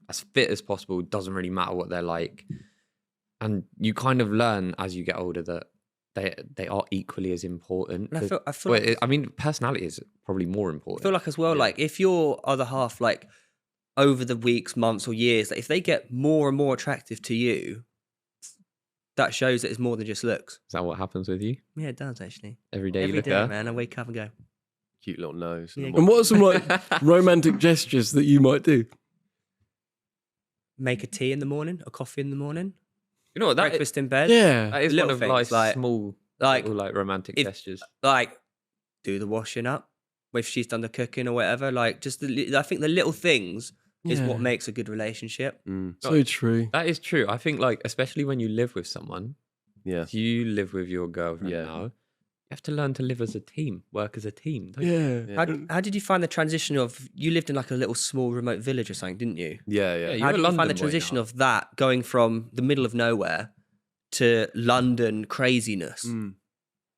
as fit as possible, doesn't really matter what they're like. And you kind of learn as you get older that they are equally as important. And I feel Well, like, I mean, personality is probably more I important. feel like as well, like if your other half, like over the weeks, months, or years, like if they get more and more attractive to you, that shows that it's more than just looks. Is that what happens with you? Yeah, it does actually. Every day you Every look day, at her? man. I wake up and go, Cute little nose. Yeah. And what are some like romantic gestures that you might do? make a tea in the morning, a coffee in the morning, You know what? That breakfast in bed. Yeah. that is little one of things, life's like- small, like, little, romantic if- gestures. Like, do the washing up if she's done the cooking or whatever. Like, just I think the little things is Yeah. what makes a good relationship. So true. That is true. I think, like, especially when you live with someone, Yeah. if you live with your girlfriend Yeah. now, you have to learn to live as a team, work as a team. Don't you? Yeah. How did you find the transition of, you lived in like a little small remote village or something, didn't you? Yeah. Yeah, How You're a did you London find the boy transition now. of that going from the middle of nowhere to London craziness?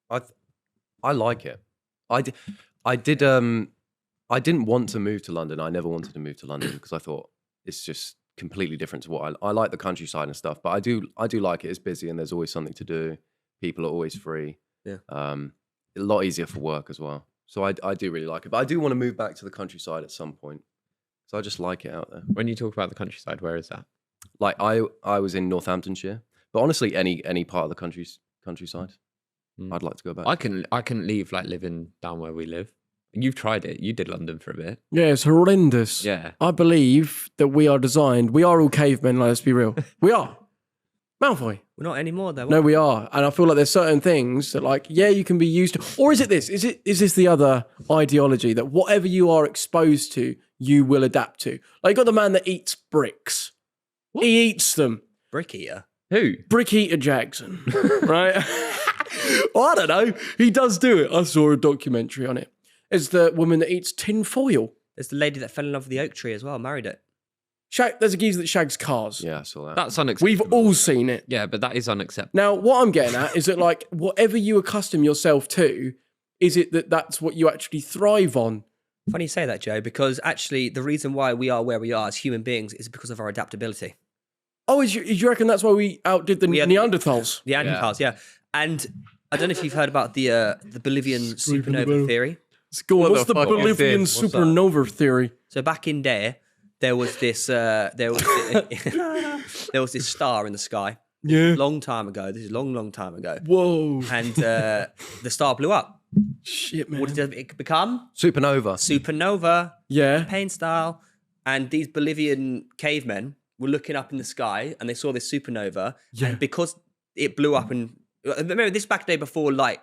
I like it. I didn't want to move to London. I never wanted to move to London because I thought it's just completely different to what I like the countryside and stuff. But I do like it. It's busy and there's always something to do. People are always free. Yeah. A lot easier for work as well. So I do really like it. But I do want to move back to the countryside at some point. So I just like it out there. When you talk about the countryside, where is that? Like I was in Northamptonshire, but honestly, any part of the countryside, I'd like to go back. I can leave like living down where we live. You've tried it. You did London for a bit. Yeah, it's horrendous. Yeah. I believe that we are all cavemen, let's be real. We are. Malfoy. We're not anymore though. No, we are. And I feel like there's certain things that, like, yeah, you can be used to. Or is it this? Is this the other ideology that whatever you are exposed to, you will adapt to? Like, you got the man that eats bricks. What? He eats them. Brick eater. Who? Brick Eater Jackson, right? Well, I don't know. He does do it. I saw a documentary on it. It's the woman that eats tin foil. There's the lady that fell in love with the oak tree as well, married it. There's a geezer that shags cars. Yeah, I saw that. That's unacceptable. We've all seen it. Yeah, but that is unacceptable. Now, what I'm getting at is that, like, whatever you accustom yourself to, is it that's what you actually thrive on? Funny you say that, Joe, because actually the reason why we are where we are as human beings is because of our adaptability. Oh, do you reckon that's why we outdid the had- Neanderthals? The Neanderthals, yeah. And I don't know if you've heard about the Bolivian supernova theory. Go on, what's the the fuck is Bolivian this? What's that? supernova theory? So back in there was this there was this star in the sky. Yeah. Long time ago. This is long time ago. Whoa. And the star blew up. Shit, man. What did it become? Supernova. Supernova, Yeah. pain style. And these Bolivian cavemen were looking up in the sky and they saw this supernova. Yeah. And because it blew up, and remember this back day before light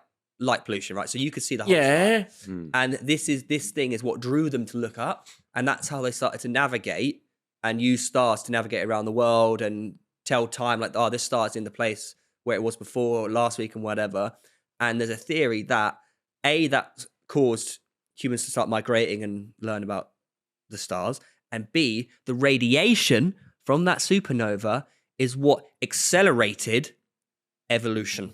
pollution, right? So you could see the whole Yeah. sky. And this thing is what drew them to look up. And that's how they started to navigate and use stars to navigate around the world and tell time, like, oh, this star's in the place where it was before last week and whatever. And there's a theory that that caused humans to start migrating and learn about the stars, and B, the radiation from that supernova is what accelerated evolution.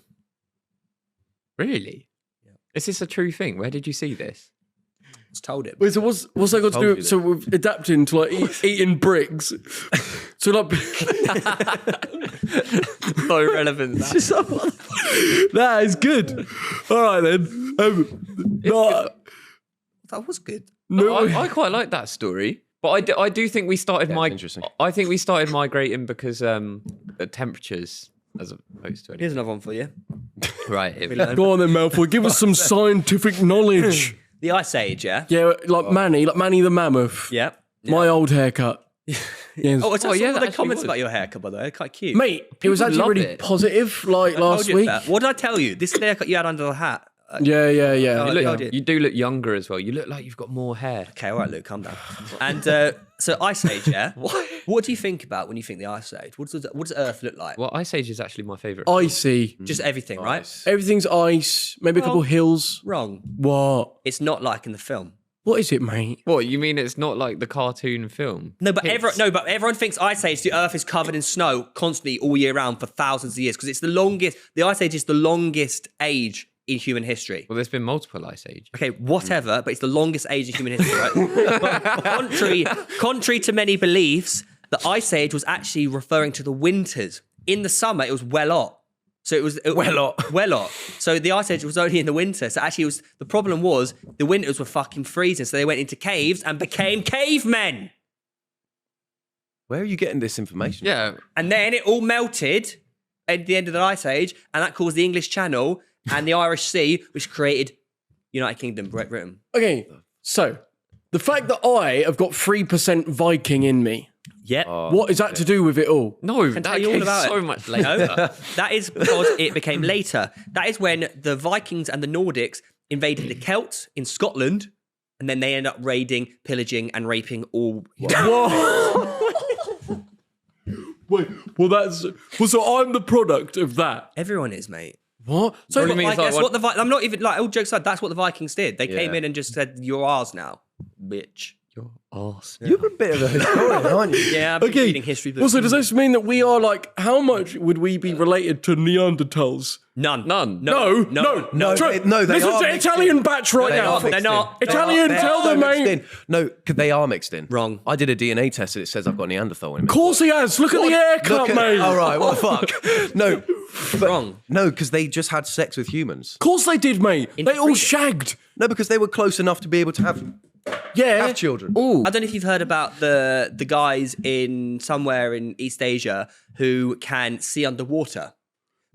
Really? Yeah. Is this a true thing? Where did you see this? It's told it. Wait, so what's that got to Told do? you So we're adapting to, like, eating bricks. So, like, No relevance. that is good. All right then. No, That was good. no. I quite like that story, but I do think we started interesting. I think we started migrating because the temperatures, as opposed to Here's another one for you. right. Go on then, Malfoy. Give us some scientific knowledge. The Ice Age, yeah? Yeah, like Manny the mammoth. Yeah. My old haircut. Yes. Oh, it's Oh, yeah, some of that the actually comments was. about your haircut, by the way. They're quite cute. Mate, it was People actually love really it. positive, like I told last you week. that. What did I tell you? This haircut you had under the hat. Yeah. Oh, You, told you. you do look younger as well. You look like you've got more hair. Okay, all right, Luke, calm down. And so Ice Age, yeah? What do you think about when you think the Ice Age? What does Earth look like? Well, Ice Age is actually my favourite. Icy. Just everything, right? Nice. Everything's ice. Maybe a couple hills. Wrong. What? It's not like in the film. What is it, mate? What, you mean it's not like the cartoon film? No, but It's- everyone thinks Ice Age, the Earth is covered in snow constantly all year round for thousands of years because it's the longest. The Ice Age is the longest age in human history. Well, there's been multiple Ice Age. Okay, whatever, but it's the longest age in human history, right? contrary to many beliefs, the Ice Age was actually referring to the winters. In the summer, it was well hot. So it was well hot. So the Ice Age was only in the winter. So actually, the problem was the winters were fucking freezing. So they went into caves and became cavemen. Where are you getting this information? Yeah. And then it all melted, at the end of the Ice Age, and that caused the English Channel and the Irish Sea, which created United Kingdom, Great Britain. Okay, so the fact that I have got 3% Viking in me, Yep. what is that to do with it all? No, Can that tell you all came about so it. much later. No, that is because it became later. That is when the Vikings and the Nordics invaded the Celts in Scotland, and then they end up raiding, pillaging, and raping all. Wait, well, so I'm the product of that. Everyone is, mate. What? So What do you mean? Like, It's like that's one- what the I'm not even like all jokes aside. That's what the Vikings did. They came Yeah. in and just said, "You're ours now, bitch." Your arse. You're a bit of a historian, aren't you? Yeah, I've been Okay. reading history books. Also, does this mean that we are like, how much would we be related to Neanderthals? None. None. No. They- no, they Listen are to mixed Italian in. batch right They now. are mixed They're in. not. Italian, They tell are them, mixed mate. in. No, they are mixed in. Wrong. I did a DNA test and it says I've got Neanderthal in me. Of course he has. Look at the haircut, mate. All right, what the fuck? No, Wrong. no, because they just had sex with humans. Of course they did, mate. They all Inbreeding. shagged. No, because they were close enough to be able to have Yeah. children. Ooh. I don't know if you've heard about the guys in somewhere in East Asia who can see underwater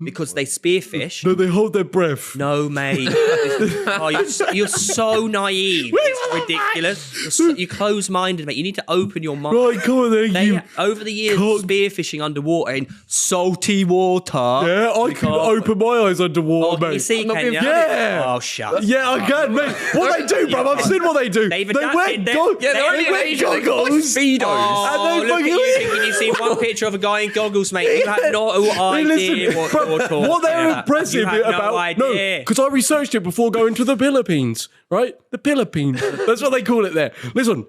because they spearfish. No, they hold their breath. No, mate. Oh, you're so naive. It's ridiculous. You're closed-minded, mate. You need to open your mind. Right, come on then, They, you. over the years, can't- spearfishing underwater in salty water. Yeah, I can open my eyes Oh, underwater, can you mate. see, not can being you? funny. Yeah. Oh, shut up. Yeah, I can, mate. What they do, bruv? I've seen what they do. They've They wear adapted their- goggles. Yeah, they're they only wear Asian, they got goggles. Speedos. Oh, And they look at you fucking- thinking you've seen one picture of a guy in goggles, mate. You have no Hey, idea listen, what bruv, you're talking what they're about. impressive You have about. no idea. because I researched it before going to the Philippines, right? The Philippines. That's what they call it there. Listen,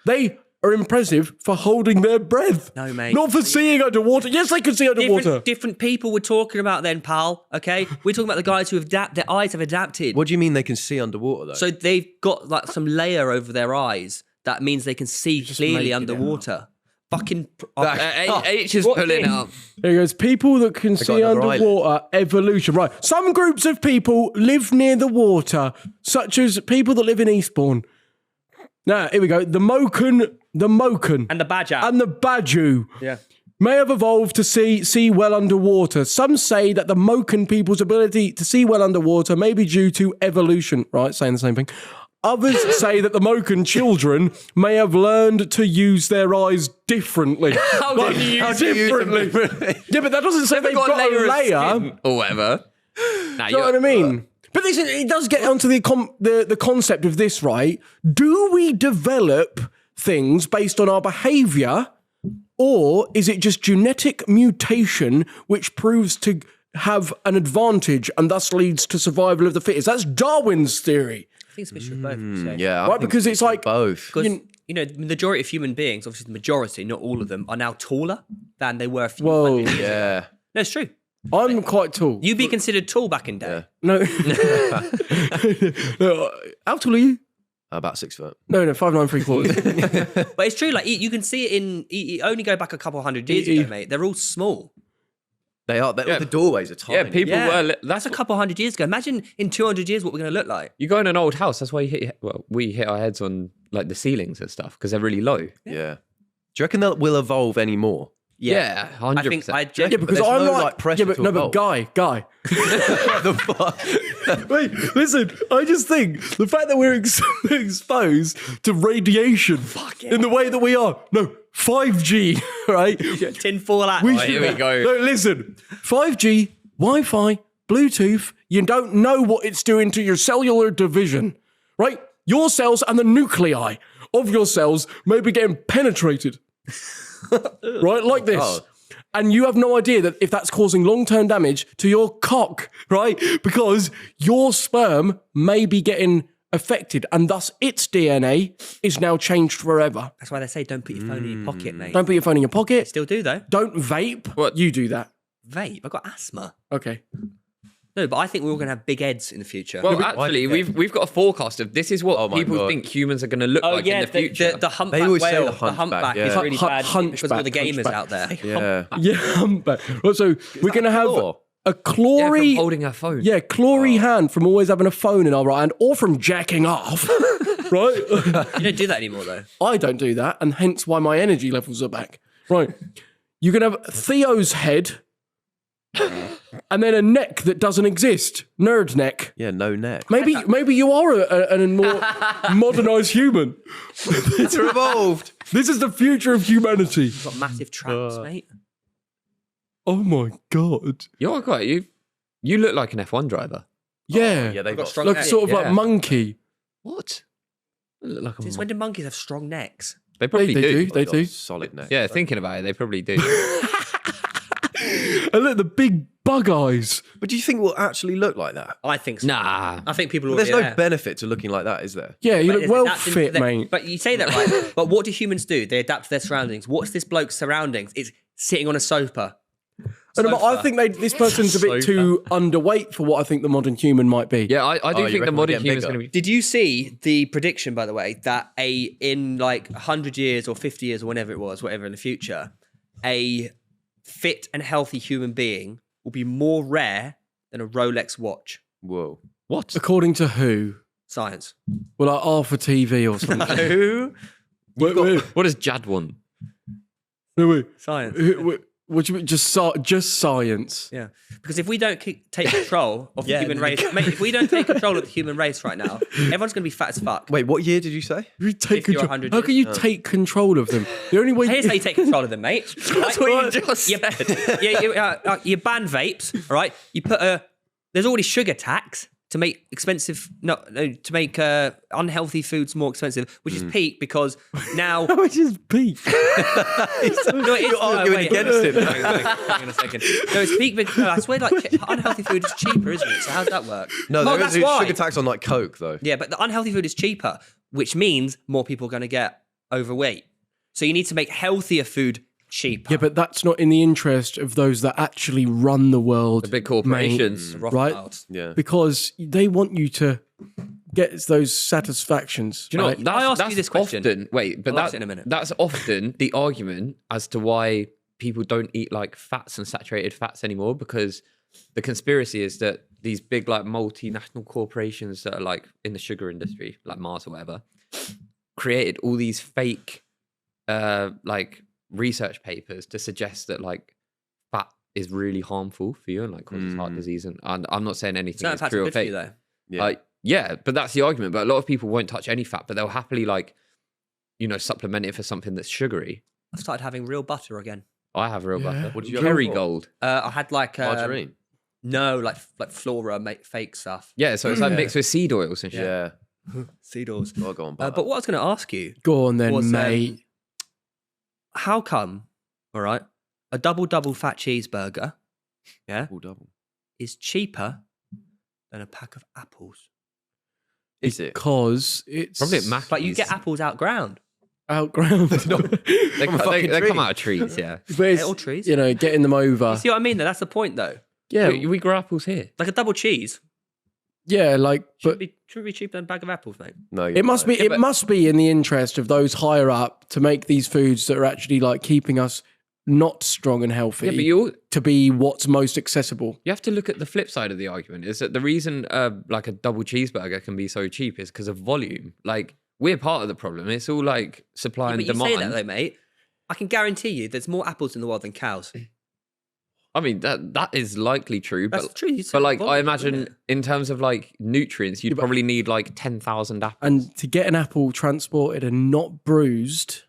they are impressive for holding their breath. No, mate. Not for seeing underwater. Yes, they can see underwater. Different people we're talking about then, pal. Okay, we're talking about the guys who have their eyes have adapted. What do you mean they can see underwater though? So they've got like some layer over their eyes that means they can see make clearly it underwater. Fucking. H is pulling it up. There goes people that can see another underwater evolution. Right. Some groups of people live near the water, such as people that live in Eastbourne. Now, here we go. The Moken, And the badger. and the Badju Yeah. may have evolved to see well underwater. Some say that the Moken people's ability to see well underwater may be due to evolution. Right, saying the same thing. Others say that the Moken children may have learned to use their eyes differently. How do you use them differently? Yeah, but that doesn't say they've got a of layer. skin or whatever. Nah, Do you know what I mean? But listen, it does get onto the concept of this, right? Do we develop things based on our behaviour, or is it just genetic mutation which proves to have an advantage and thus leads to survival of the fittest? That's Darwin's theory, I think it's a mixture of both. would you say? yeah, I right? think Because it's like both. Because, you know, the majority of human beings, obviously the majority, not all of them, are now taller than they were a few Whoa. hundred years ago. Yeah. No, it's true. I'm quite tall. You'd be considered tall back in day. No. No, how tall are you? About 6 foot. No, 5'9" 3/4. But it's true, like, you can see it in, you only go back a couple hundred years ago, mate. They're all small. They are. Yeah. The doorways are tiny. Yeah, people Yeah. were. That's a couple hundred years ago. Imagine in 200 years what we're going to look like. You go in an old house. That's why we hit our heads on like the ceilings and stuff because they're really low. Yeah. Do you reckon that will evolve any more? Yeah, 100%. I think I Yeah, because there's I'm no, like, like, pressure yeah, but to no, but evolve. guy. The fuck? Wait, listen. I just think the fact that we're exposed to radiation in the way that we are. No, 5G, right? tin foil hat. We Oh, here we go. No, listen. 5G, Wi-Fi, Bluetooth. You don't know what it's doing to your cellular division, right? Your cells and the nuclei of your cells may be getting penetrated, right? Like this. Oh. And you have no idea that if that's causing long-term damage to your cock, right? Because your sperm may be getting affected and thus its DNA is now changed forever. That's why they say don't put your phone in your pocket, mate. Don't put your phone in your pocket. Still do, though. Don't vape. What? You do that. Vape. I've got asthma. Okay. No, but I think we're all going to have big heads in the future. Well, actually, we've got a forecast of this is what my people God. think humans are going to look like in the future. the humpback They always say whale, the the humpback humpback, is yeah. really bad because of all the gamers Hunchback. out there. Yeah. Yeah, but so we're going to have claw? a yeah, from clory, holding a phone. clory hand from always having a phone in our right hand or from jacking off, right? You don't do that anymore, though. I don't do that, and hence why my energy levels are back. Right. You can have Theo's head and then a neck that doesn't exist. Nerd neck. Yeah, no neck. Maybe you are a more modernized human. It's evolved. This is the future of humanity. You've got massive traps, mate. Oh my god. You're quite you look like an F1 driver. Yeah. Yeah, they've got strong Like necks. sort of like Yeah. monkey. What? I look like a Since when do monkeys have strong necks? They probably They do. They got do. solid neck. Yeah, thinking about it, they probably do. And look, the big bug eyes. But do you think we'll actually look like that? I think so. Nah. I think people will There's be no there. benefit to looking like that, is there? Yeah, you But look is- well that's in- fit, they- mate. But you say that right. But what do humans do? They adapt to their surroundings. What's this bloke's surroundings? It's sitting on a sofa. And I think this person's a bit too underweight for what I think the modern human might be. Yeah, I do you think the reckon we're modern getting human's bigger? going to be. Did you see the prediction, by the way, that in like 100 years or 50 years or whenever it was, whatever in the future, a fit and healthy human being will be more rare than a Rolex watch? Whoa. What? According to who? Science. Well, like Alpha TV or something. Who? wait. What does Jad want? No, wait. Science. What do you mean? Just science. Yeah, because if we don't take control of the Yeah, human there race, you go. mate, if we don't take control of the human race right now, everyone's going to be fat as fuck. Wait, what year did you say? You take 50 or control. 100 How can you take control of them? The only way. Here's how you take control of them, mate. That's what you just you, said. you ban vapes, all right? You put there's already sugar tax to make expensive, to make unhealthy foods more expensive, which is peak because now. Which is peak. You're arguing against him. Hang on a second. No, it's peak because I swear, like unhealthy food is cheaper, isn't it? So how's that work? No, there that's is a why. sugar tax on like Coke, though. Yeah, but the unhealthy food is cheaper, which means more people are going to get overweight. So you need to make healthier food cheaper. Yeah, but that's not in the interest of those that actually run the world. The big corporations. The right? Rothschilds. Yeah. Because they want you to get those satisfactions. Do you know right? what? That's, I ask you that's this question? Often, wait, but I'll ask that, it in a minute. that's often the argument as to why people don't eat like fats and saturated fats anymore, because the conspiracy is that these big like multinational corporations that are like in the sugar industry, like Mars or whatever, created all these fake like research papers to suggest that like fat is really harmful for you and like causes heart disease. And I'm not saying anything So is that's true or good for fake. you, though. Yeah. Yeah, but that's the argument. But a lot of people won't touch any fat, but they'll happily like, you know, supplement it for something that's sugary. I've started having real butter again. I have real butter. What did you have Kerrygold. before? I had like Margarine. no, like Flora, fake stuff. Yeah, so it's like mixed with seed oils and shit. Yeah. Seed oils. I'll go on butter. But what I was going to ask you Go on then, was, mate. how come, all right, a double fat cheeseburger, yeah, Double. is cheaper than a pack of apples? Is it? Because it's Probably at Mac. But you get apples outground. outground. They, From a fucking they tree. come out of trees, yeah. But it's, Little trees. you know, getting them over. You see what I mean? Though that's the point, though. Yeah, We grow apples here. Like a double cheese yeah, like, shouldn't but be cheaper than a bag of apples, mate. No, it must be. right. It must be in the interest of those higher up to make these foods that are actually like keeping us not strong and healthy Yeah, but you to be what's most accessible. have to look at the flip side of the argument. Is that the reason like a double cheeseburger can be so cheap is because of volume. Like we're part of the problem. It's all like supply and But you demand. say that though, mate. I can guarantee you, there's more apples in the world than cows. I mean that is likely true, That's but true. You said but like I volume, imagine isn't it? in terms of like nutrients, you'd probably need like 10,000 apples. And to get an apple transported and not bruised,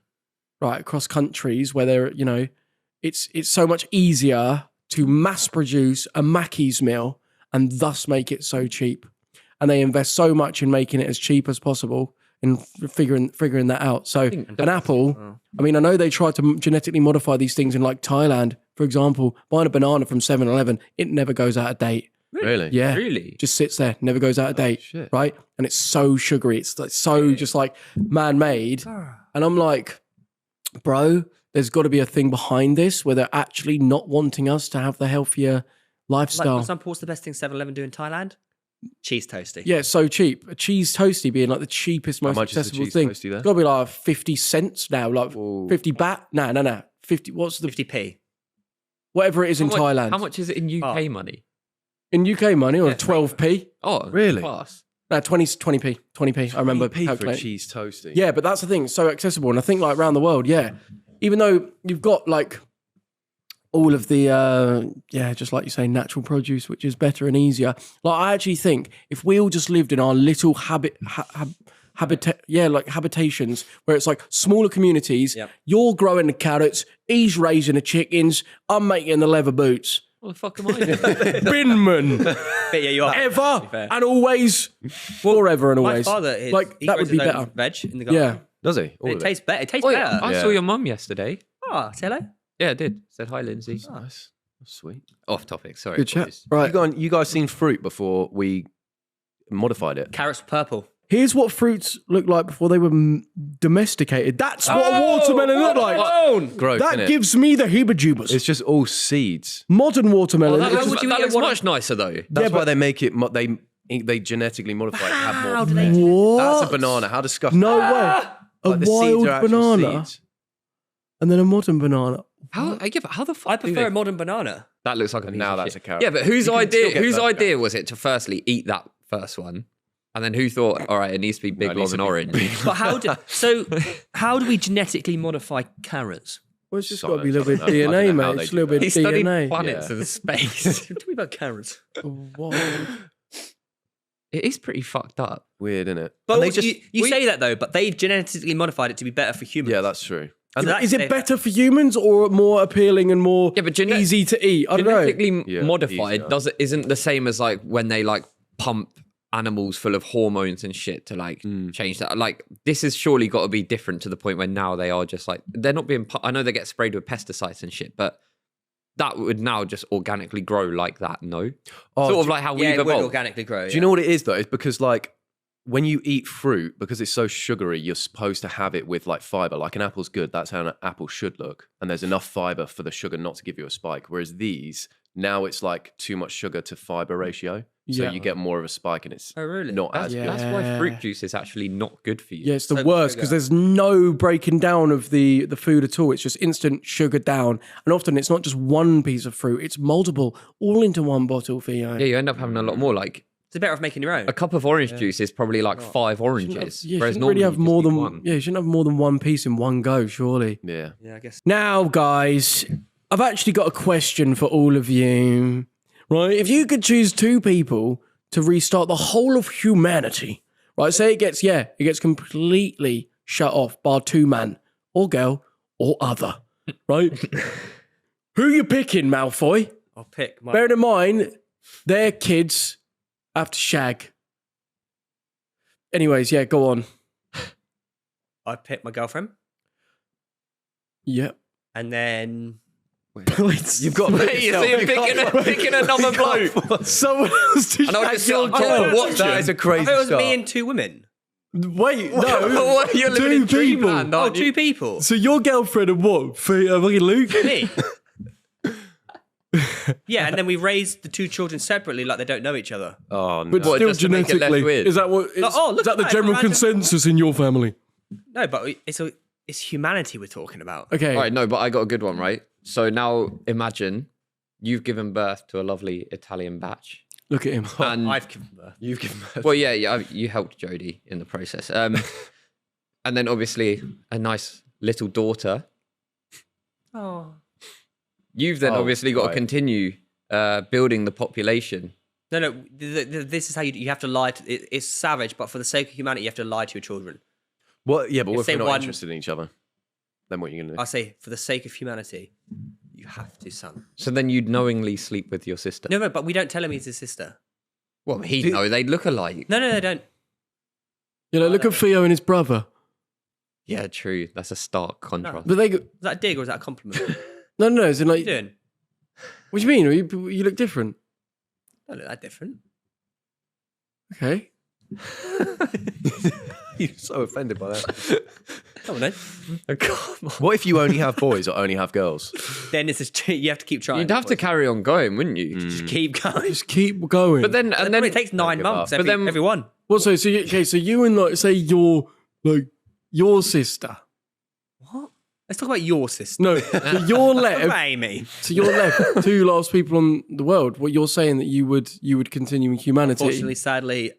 right across countries where they're, you know, it's so much easier to mass produce a Mackey's meal and thus make it so cheap. And they invest so much in making it as cheap as possible and figuring that out. So an apple, I mean, I know they try to genetically modify these things in like Thailand, for example, buying a banana from 7-Eleven, it never goes out of date. Really? Yeah. Really? Just sits there, never goes out of date. shit. Right? And it's so sugary. It's like so just like man-made. And I'm like, bro, there's got to be a thing behind this where they're actually not wanting us to have the healthier Like, lifestyle. for example, what's the best thing 7-Eleven do in Thailand? Cheese toasty. Yeah, it's so cheap. A cheese toasty being like the cheapest, most much is the accessible cheese thing. toasty there? It's got to be like 50 cents now, like Ooh. 50 baht. No. 50, what's the, 50p. whatever it is in Thailand. How much is it in UK money? In UK money or Yeah, 12p? Oh, Really? Class. No, 20p. I remember 20p for a calculating. cheese toasty. Yeah, but that's the thing. It's so accessible. And I think like around the world, yeah, even though you've got like all of the just like you say, natural produce, which is better and easier. Like I actually think if we all just lived in our little habitations where it's like smaller communities, you're growing the carrots, he's raising the chickens, I'm making the leather boots. What the fuck am I doing? Binman. But yeah, you are. Ever and always, forever and My always. father is like he that grows would be his own better. veg in the garden. Yeah. Does he? All And of it tastes better. It tastes Oh, better. I saw your mum yesterday. Oh, say hello. Yeah, I did. Said hi, Lindsay. Nice. That's sweet. Off topic. Sorry. Good chat. boys. Right. You guys seen fruit before we modified it? Carrots were purple. Here's what fruits looked like before they were domesticated. That's what a watermelon looked like. Gross, That innit? gives me the heebie-jeebies. It's just all seeds. Modern watermelon. That it's looks, just- you that eat looks one- much nicer though. That's but- why they make it. They genetically modify it to have more. How do they? what? That's a banana. How disgusting! No way. A Like, the seeds wild are actual banana seeds. and then a modern banana. How the fuck? I do prefer they- a modern banana. That looks like a piece Now of that's shit. a carrot. Yeah, but whose You can still idea? get Whose both idea carrots. was it to firstly eat that first one, and then who thought, all right, it needs to be big, it long, needs and to be orange? big. But how do we genetically modify carrots? Well, it's just Science, got to be a little bit I don't know. I DNA, don't know how mate. they It's a do little that. bit He studied DNA. planets Yeah. and space. Tell me about carrots. Wild. It is pretty fucked up. Weird, isn't it? But And they also, just, you say that though, but they genetically modified it to be better for humans. yeah, that's true. And Is it better for humans or more appealing and more Yeah, but easy to eat? I don't know. Genetically Yeah, modified easier. isn't the same as like when they like pump animals full of hormones and shit to like change that. Like this has surely got to be different to the point where now they are just like they're not being. I know they get sprayed with pesticides and shit, but that would now just organically grow like that. No, Oh, sort of do- like how Yeah, we've it would evolved. organically grow. Do you know what it is though? It's because like when you eat fruit, because it's so sugary, you're supposed to have it with like fiber. Like an apple's good. That's how an apple should look. And there's enough fiber for the sugar not to give you a spike. Whereas these, now it's like too much sugar to fiber ratio. So Yeah. you get more of a spike and it's Oh, really? not That's, as Yeah. good. that's why fruit juice is actually not good for you. Yeah, it's the So worst because sugar. there's no breaking down of the food at all. It's just instant sugar down. And often it's not just one piece of fruit, it's multiple, all into one bottle, Theo. Yeah, you end up having a lot more. Like It's better off making your own. a cup of orange juice is probably like 5 oranges. Yeah, you whereas shouldn't normally really have you just more need than one. Yeah, you shouldn't have more than one piece in one go, surely. Yeah. Yeah, I guess. Now, guys, I've actually got a question for all of you. Right? If you could choose two people to restart the whole of humanity, right? Say it gets completely shut off, bar two man or girl or other, right? Who you picking, Malfoy? I'll pick my. Bearing in mind, their kids have to shag. Anyways, yeah, go on. I pick my girlfriend, Yep. and then You've got Mate, you see him picking another bloke. someone else to And I'll shag just your sit on top girl. and watch That him. is a I crazy thought it was start. me and two women. Wait, no. What, you're living in Two people. dreamland, Oh, aren't you? two people. So your girlfriend and what? Fucking Luke? Me. Yeah, and then we raised the two children separately, like they don't know each other. Oh no. But What, still just to make it less genetically. weird? Is that what? Is, oh, look is that at the that, general random- consensus in your family? No, but it's humanity we're talking about. Okay. All right, no, but I got a good one, right? So now imagine you've given birth to a lovely Italian batch. Look at him. And I've given birth. You've given birth. well, yeah, you helped Jodie in the process. And then obviously a nice little daughter. Oh. You've then Oh, obviously got to right. continue building the population. No. This is how you have to lie. It's savage, but for the sake of humanity, you have to lie to your children. What? Yeah, but what if say we're not one- interested in each other? Then what are you going to do? I say, for the sake of humanity, you have to, son. So then you'd knowingly sleep with your sister. No, but we don't tell him he's his sister. Well, he'd know. They'd look alike. No, they don't. You know, look at Theo and his brother. Yeah, true. That's a stark contrast. But they go, Is that a dig or is that a compliment? no, it's in What are like, you doing? what do you mean? You look different. Don't look that different. Okay. You're so offended by that. Come on, then. What if you only have boys or only have girls? Then it's just, you have to keep trying. You'd have to carry on going, wouldn't you? just keep going. Just keep going. But then, And and then then it takes 9 give months. up. Every, But then- every one. what? So you and like say your sister. What? Let's talk about your sister. No, so you're What left. about Amy? So you're left two last people on the world. What you're saying that you would continue in humanity? Unfortunately, sadly,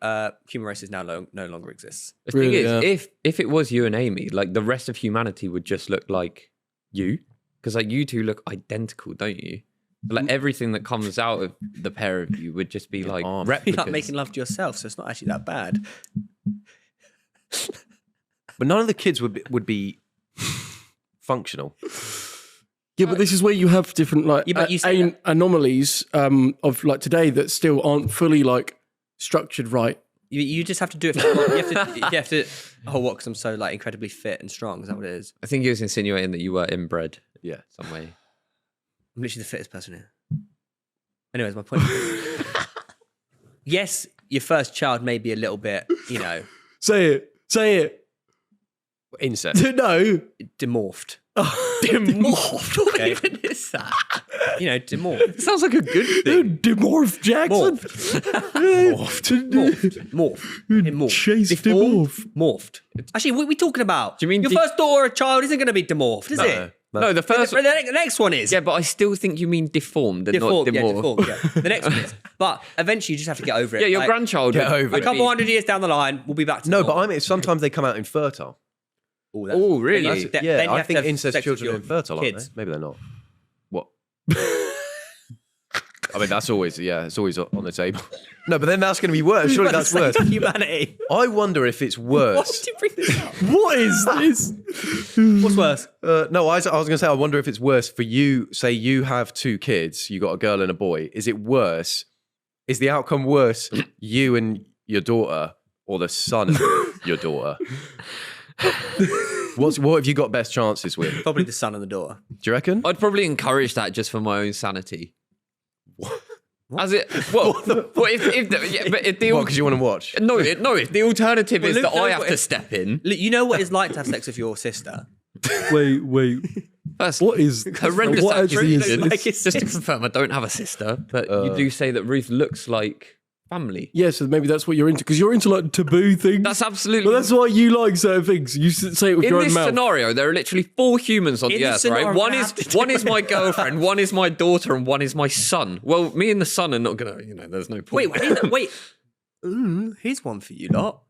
human races now no longer exists. the thing Really, is, yeah. if it was you and Amy, like the rest of humanity would just look like you. Because like you two look identical, don't you? But, like everything that comes out of the pair of you would just be like You're replicas. like making love to yourself, so it's not actually that bad. But none of the kids would be functional. Yeah, but this is where you have different like Yeah, but you say that- anomalies of like today that still aren't fully like structured right. You just have to do it. You have to. Oh, what? Because I'm so like incredibly fit and strong. Is that what it is? I think he was insinuating that you were inbred Yeah. some way. I'm literally the fittest person here. Anyways, my point. Yes, your first child may be a little bit, Say it. Incest. No. demorphed. Demorphed? What Okay. even is that? Demorphed. It sounds like a good thing. Demorph Jackson. Morphed. Chase Deformed? demorph. Morphed. Actually, what are we talking about? Do you mean your first daughter or child isn't going to be demorphed, is it? No, the first The next one is. Yeah, but I still think you mean deformed and Deformed, not demorphed. deformed, yeah. The next one is. But eventually you just have to get over it. Yeah, your Like, grandchild Get would- over a it. couple hundred years down the line, we'll be back to No, normal. but I mean, sometimes they come out infertile. Oh, really? Then Yeah, you I have to think have incest sex with children are your infertile, aren't kids. they? Maybe they're not. What? I mean, it's always on the table. No, but then that's going to be worse. Surely that's worse. Humanity. I wonder if it's Why worse. did you bring this up? What is this? What's worse? No, I was going to say, I wonder if it's worse for you. Say you have 2 kids, you got a girl and a boy. Is it worse? Is the outcome worse, you and your daughter, or the son of your daughter? What have you got best chances with? Probably the son and the daughter. Do you reckon? I'd probably encourage that just for my own sanity. As it, well, but if the What, because you want to watch? no, if the alternative is Luke that I knows have what to it- step in, Look, you know what it's like to have sex with your sister. Wait. that's What is horrendous. What actually is accusation. this? Just to confirm, I don't have a sister, but you do say that Ruth looks like family. Yeah, so maybe that's what you're into because you're into like taboo things. That's absolutely. Well, that's why you like certain things. You say it with in your own this mouth. scenario, there are literally 4 humans on In the this earth, scenario, right? I One is my girlfriend, one is my daughter, and one is my son. Well, me and the son are not gonna, there's no point. Wait. Here's one for you lot.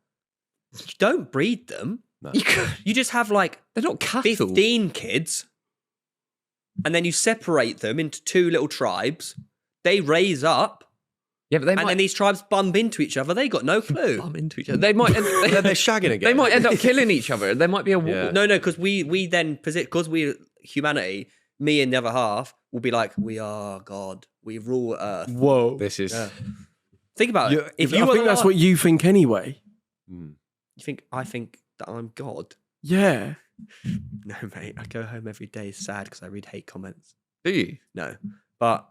You don't breed them. No. You just have like They're not cattle. 15 kids, and then you separate them into 2 little tribes. They raise up, Yeah, but they and might then these tribes bump into each other. They got no clue. bump into each other. They might. They're shagging again. They might end up killing each other. There might be a war. Yeah. No, because we then because we're humanity. Me and the other half will be like, we are God. We rule Earth. Whoa. This is. Yeah. Think about it. If I you think that's what you think anyway. I think that I'm God. Yeah. No, mate. I go home every day sad because I read hate comments. Do you? No, but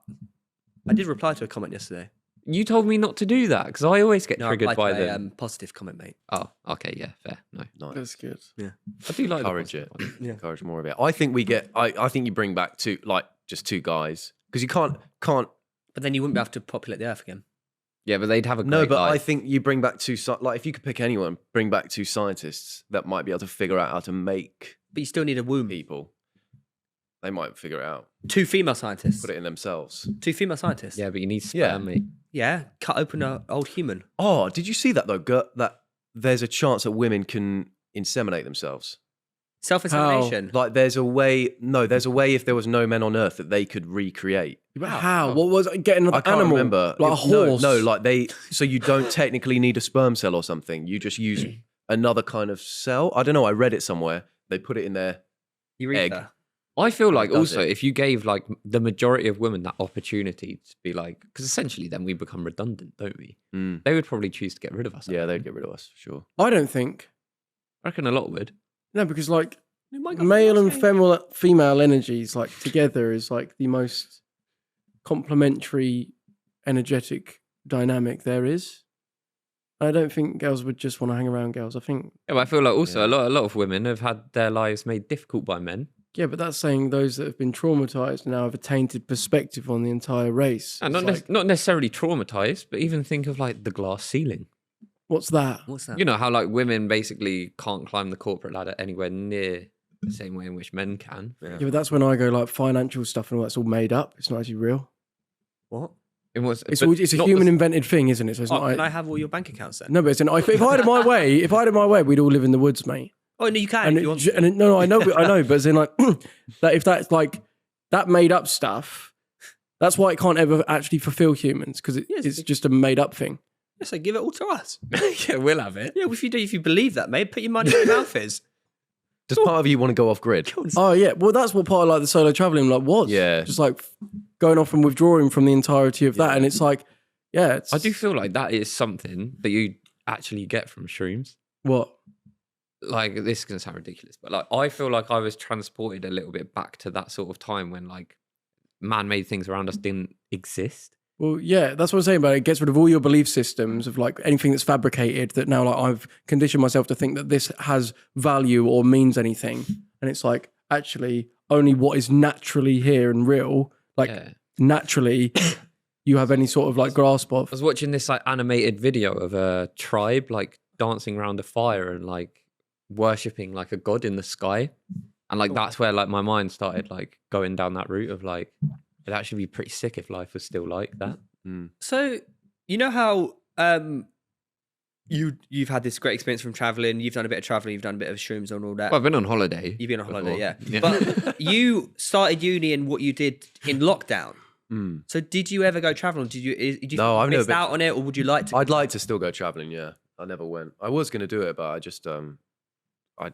I did reply to a comment yesterday. You told me not to do that because I always get No, I triggered replied by to them. a positive comment, mate. Oh, okay, yeah, fair. No, Nice. That's good. I do like the Encourage positive it. one. Yeah. Encourage more of it. I think we get. I think you bring back just 2 guys because you can't. But then you wouldn't be able to populate the Earth again. Yeah, but they'd have a great No, but I life. think you bring back 2. Like if you could pick anyone, bring back 2 scientists that might be able to figure out how to make But you still need a womb. people. They might figure it out. 2 female scientists. Put it in themselves. 2 female scientists. Yeah, but you need sperm, Yeah. mate. Yeah. Cut open an old human. Oh, did you see that though? That there's a chance that women can inseminate themselves. Self-insemination. Like there's a way. No, there's a way. If there was no men on Earth, that they could recreate. But how? What was it? Getting another I can't animal? remember. Like a horse? No, like they. So you don't technically need a sperm cell or something. You just use another kind of cell. I don't know. I read it somewhere. They put it in there. Urethra. I feel like does also it. if you gave like the majority of women that opportunity to be like, because essentially then we become redundant, don't we? Mm. They would probably choose to get rid of us. I Yeah, reckon. they'd get rid of us. Sure. I don't think. I reckon a lot would. No, because like Oh my God, male and okay. female energies like together is like the most complementary energetic dynamic there is. I don't think girls would just want to hang around girls. I think Yeah, but I feel like also Yeah. a lot of women have had their lives made difficult by men. yeah, but that's saying those that have been traumatized now have a tainted perspective on the entire race. And It's not like, necessarily traumatized, but even think of like the glass ceiling. what's that? What's that? You know how like women basically can't climb the corporate ladder anywhere near the same way in which men can. Yeah, but that's when I go like financial stuff and all that's all made up. It's not actually real. What? It's but a not human the- invented thing, isn't it? So it's Oh, not. can I have all your bank accounts then? No, but it's if I had it my way, we'd all live in the woods, mate. Oh, no, you can And, if you want. no, I know, but as in like that. If that's like that made up stuff, that's why it can't ever actually fulfill humans, because it's just a made up thing. Yeah, so give it all to us. Yeah, we'll have it. Yeah, if you believe that, mate, put your money where your mouth is. Does part of you want to go off grid? Oh yeah, well that's what part of like the solo traveling like was. Yeah. Just like going off and withdrawing from the entirety of that, and it's like, yeah, I do feel like that is something that you actually get from shrooms. What? Like, this is going to sound ridiculous, but like, I feel like I was transported a little bit back to that sort of time when like man-made things around us didn't exist. Well, yeah, that's what I'm saying about it. It gets rid of all your belief systems of like anything that's fabricated, that now like I've conditioned myself to think that this has value or means anything. And it's like, actually, only what is naturally here and real, like naturally you have any sort of like grasp of. I was watching this like animated video of a tribe like dancing around a fire and like worshipping like a god in the sky. And like that's where like my mind started like going down that route of like, it'd actually be pretty sick if life was still like that. So you know how you've had this great experience from traveling, you've done a bit of traveling, you've done a bit of shrooms and all that. Well, I've been on holiday. You've been on holiday, before. yeah. But you started uni and what you did in lockdown. So did you ever go traveling? Did you No, I've never missed out on it, or would you like to? I'd like to still go traveling. Yeah, I never went. I was going to do it, but I just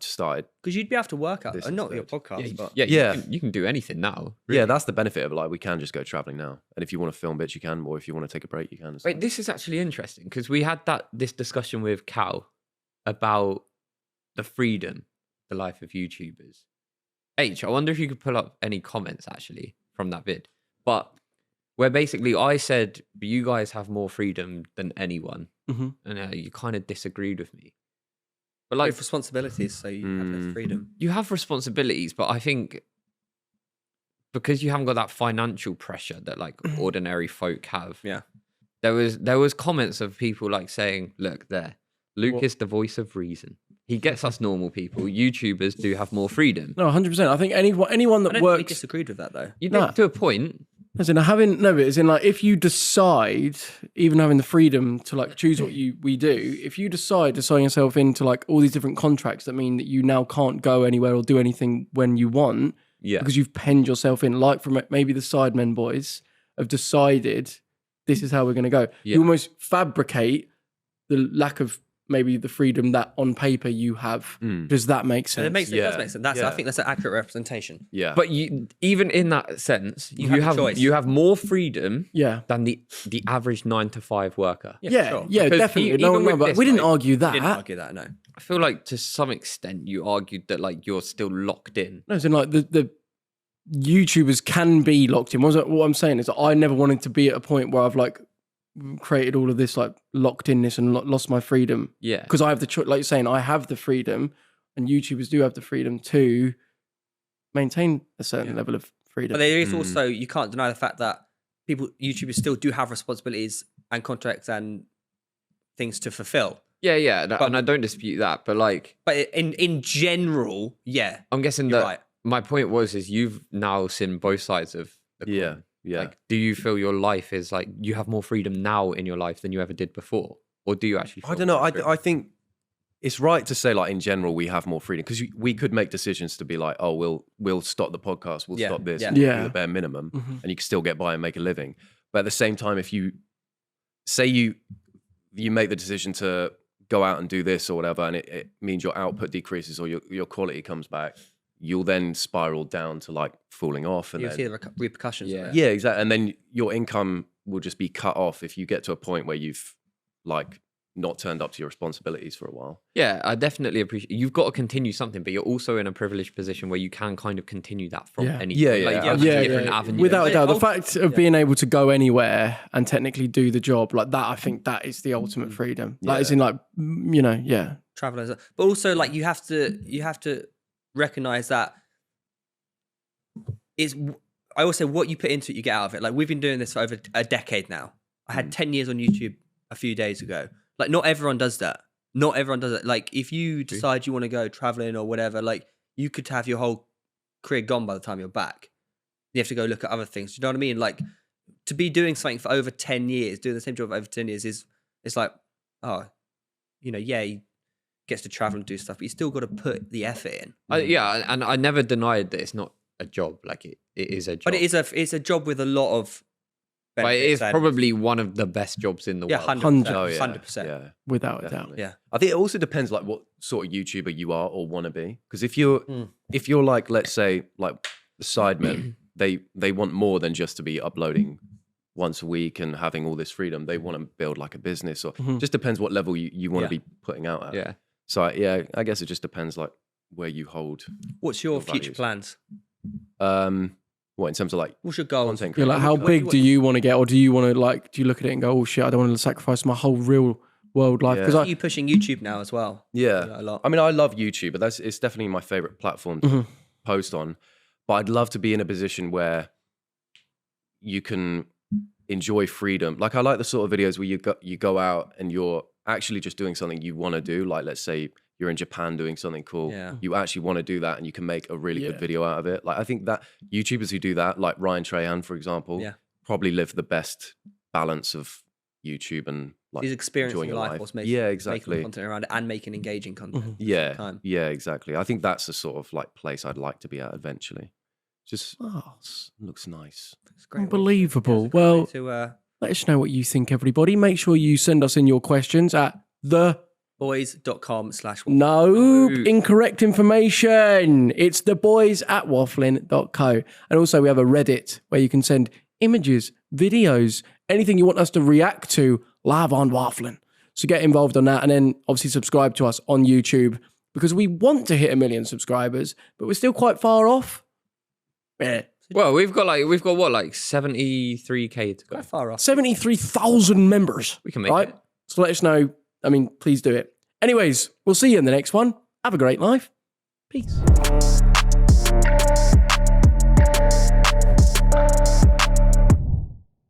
started. Because you'd be able to work out, This not your instead. podcast, but Yeah. You can do anything now. Yeah, that's the benefit of it. Like, we can just go traveling now, and if you want to film bits, you can, or if you want to take a break, you can. Wait, this is actually interesting because we had this discussion with Cal about the freedom, the life of YouTubers. I wonder if you could pull up any comments actually from that vid, but where basically I said you guys have more freedom than anyone, and you kind of disagreed with me. But like, with responsibilities, so you have less freedom. you have responsibilities, but I think because you haven't got that financial pressure that like ordinary folk have. Yeah. There was comments of people like saying, look there, Luke is the voice of reason. He gets us normal people. YouTubers do have more freedom. No, 100%. I think anyone that I don't think we works, disagreed with that though. You think to a point. as in it's in like if you decide, even having the freedom to like choose what we do, if you decide to sign yourself into like all these different contracts that mean that you now can't go anywhere or do anything when you want, because you've penned yourself in, like from maybe the Sidemen boys have decided this is how we're going to go. You almost fabricate the lack of maybe the freedom that on paper you have. Does that make sense? It does make sense. I think that's an accurate representation. Yeah, But even in that sense, you have a have choice. you have more freedom Yeah. than the average 9 to 5 worker. Yeah, sure. yeah, Because definitely. even with But this, we didn't like, argue that. I didn't argue that, no. I feel like to some extent you argued that like you're still locked in. No, as in like the YouTubers can be locked in. What I'm saying is that I never wanted to be at a point where I've like created all of this like locked inness and lost my freedom. Yeah. Because I have the choice, like you're saying, I have the freedom, and YouTubers do have the freedom to maintain a certain level of freedom. But there is also, you can't deny the fact that YouTubers still do have responsibilities and contracts and things to fulfill. Yeah, and I don't dispute that, but like, But in general, yeah. I'm guessing You're that right. my point is you've now seen both sides of the coin. yeah. Like, do you feel your life is like you have more freedom now in your life than you ever did before, or do you actually? Feel I don't know. more free? I think it's right to say like in general we have more freedom, because we could make decisions to be like, oh, we'll stop the podcast, we'll stop this, we'll do the bare minimum, and you can still get by and make a living. But at the same time, if you say you make the decision to go out and do this or whatever, and it means your output decreases or your quality comes back, you'll then spiral down to like falling off, and You'll then, see the repercussions of it. yeah, exactly. And then your income will just be cut off if you get to a point where you've like not turned up to your responsibilities for a while. Yeah, I definitely appreciate. You've got to continue something, but you're also in a privileged position where you can kind of continue that from anything. Yeah, Like, yeah, you have different avenues. Without a doubt, the fact of being able to go anywhere and technically do the job like that, I think that is the ultimate freedom. Like, it's in like, Travelers, but also like you have to recognize that I always say what you put into it, you get out of it. Like, we've been doing this for over a decade now. I had 10 years on YouTube a few days ago. Like, not everyone does that. Not everyone does it. Like, if you decide you want to go traveling or whatever, like, you could have your whole career gone by the time you're back. You have to go look at other things. Do you know what I mean? Like, to be doing something for over 10 years, doing the same job for over 10 years it's like, he gets to travel and do stuff, but you still got to put the effort in. And I never denied that it's not a job. Like it is a job. But it's a job with a lot of But it benefits is and- probably one of the best jobs in the yeah, world. 100%. Oh, yeah. 100%. Yeah. without a doubt. Definitely. Yeah. I think it also depends like what sort of YouTuber you are or want to be. Because if you're like, let's say like the Sidemen, they want more than just to be uploading once a week and having all this freedom. They want to build like a business, or just depends what level you want to be putting out at. Yeah. So yeah, I guess it just depends like where you hold. What's your Your future values. plans? What in terms of like What's your goal? content You're creation? like, how What big do you want to get, or do you want to like? Do you look at it and go, "Oh shit, I don't want to sacrifice my whole real world life"? Yeah. Because Are you pushing YouTube now as well? Yeah, A lot. I mean, I love YouTube, but it's definitely my favorite platform to post on. But I'd love to be in a position where you can enjoy freedom. Like I like the sort of videos where you go out and you're actually just doing something you want to do. Like let's say you're in Japan doing something cool. Yeah. You actually want to do that, and you can make a really good video out of it. Like I think that YouTubers who do that, like Ryan Trahan, for example, probably live the best balance of YouTube and like He's experiencing enjoying your life life. whilst making, Yeah, making exactly. content around it and making engaging content. Yeah, time. yeah, exactly. I think that's the sort of like place I'd like to be at eventually. Just oh, looks nice. It's a great way to- unbelievable. it's a great way Well, to let us know what you think, everybody. Make sure you send us in your questions at the. boys.com/. No, incorrect information. It's the boys at wafflin.co. And also we have a Reddit where you can send images, videos, anything you want us to react to live on Wafflin. So get involved on that, and then obviously subscribe to us on YouTube, because we want to hit 1 million subscribers, but we're still quite far off. Yeah. Well, we've got what, like 73k to go. Quite far off. 73,000 members. We can make right? it. So let us know. I mean, please do it. Anyways, we'll see you in the next one. Have a great life. Peace.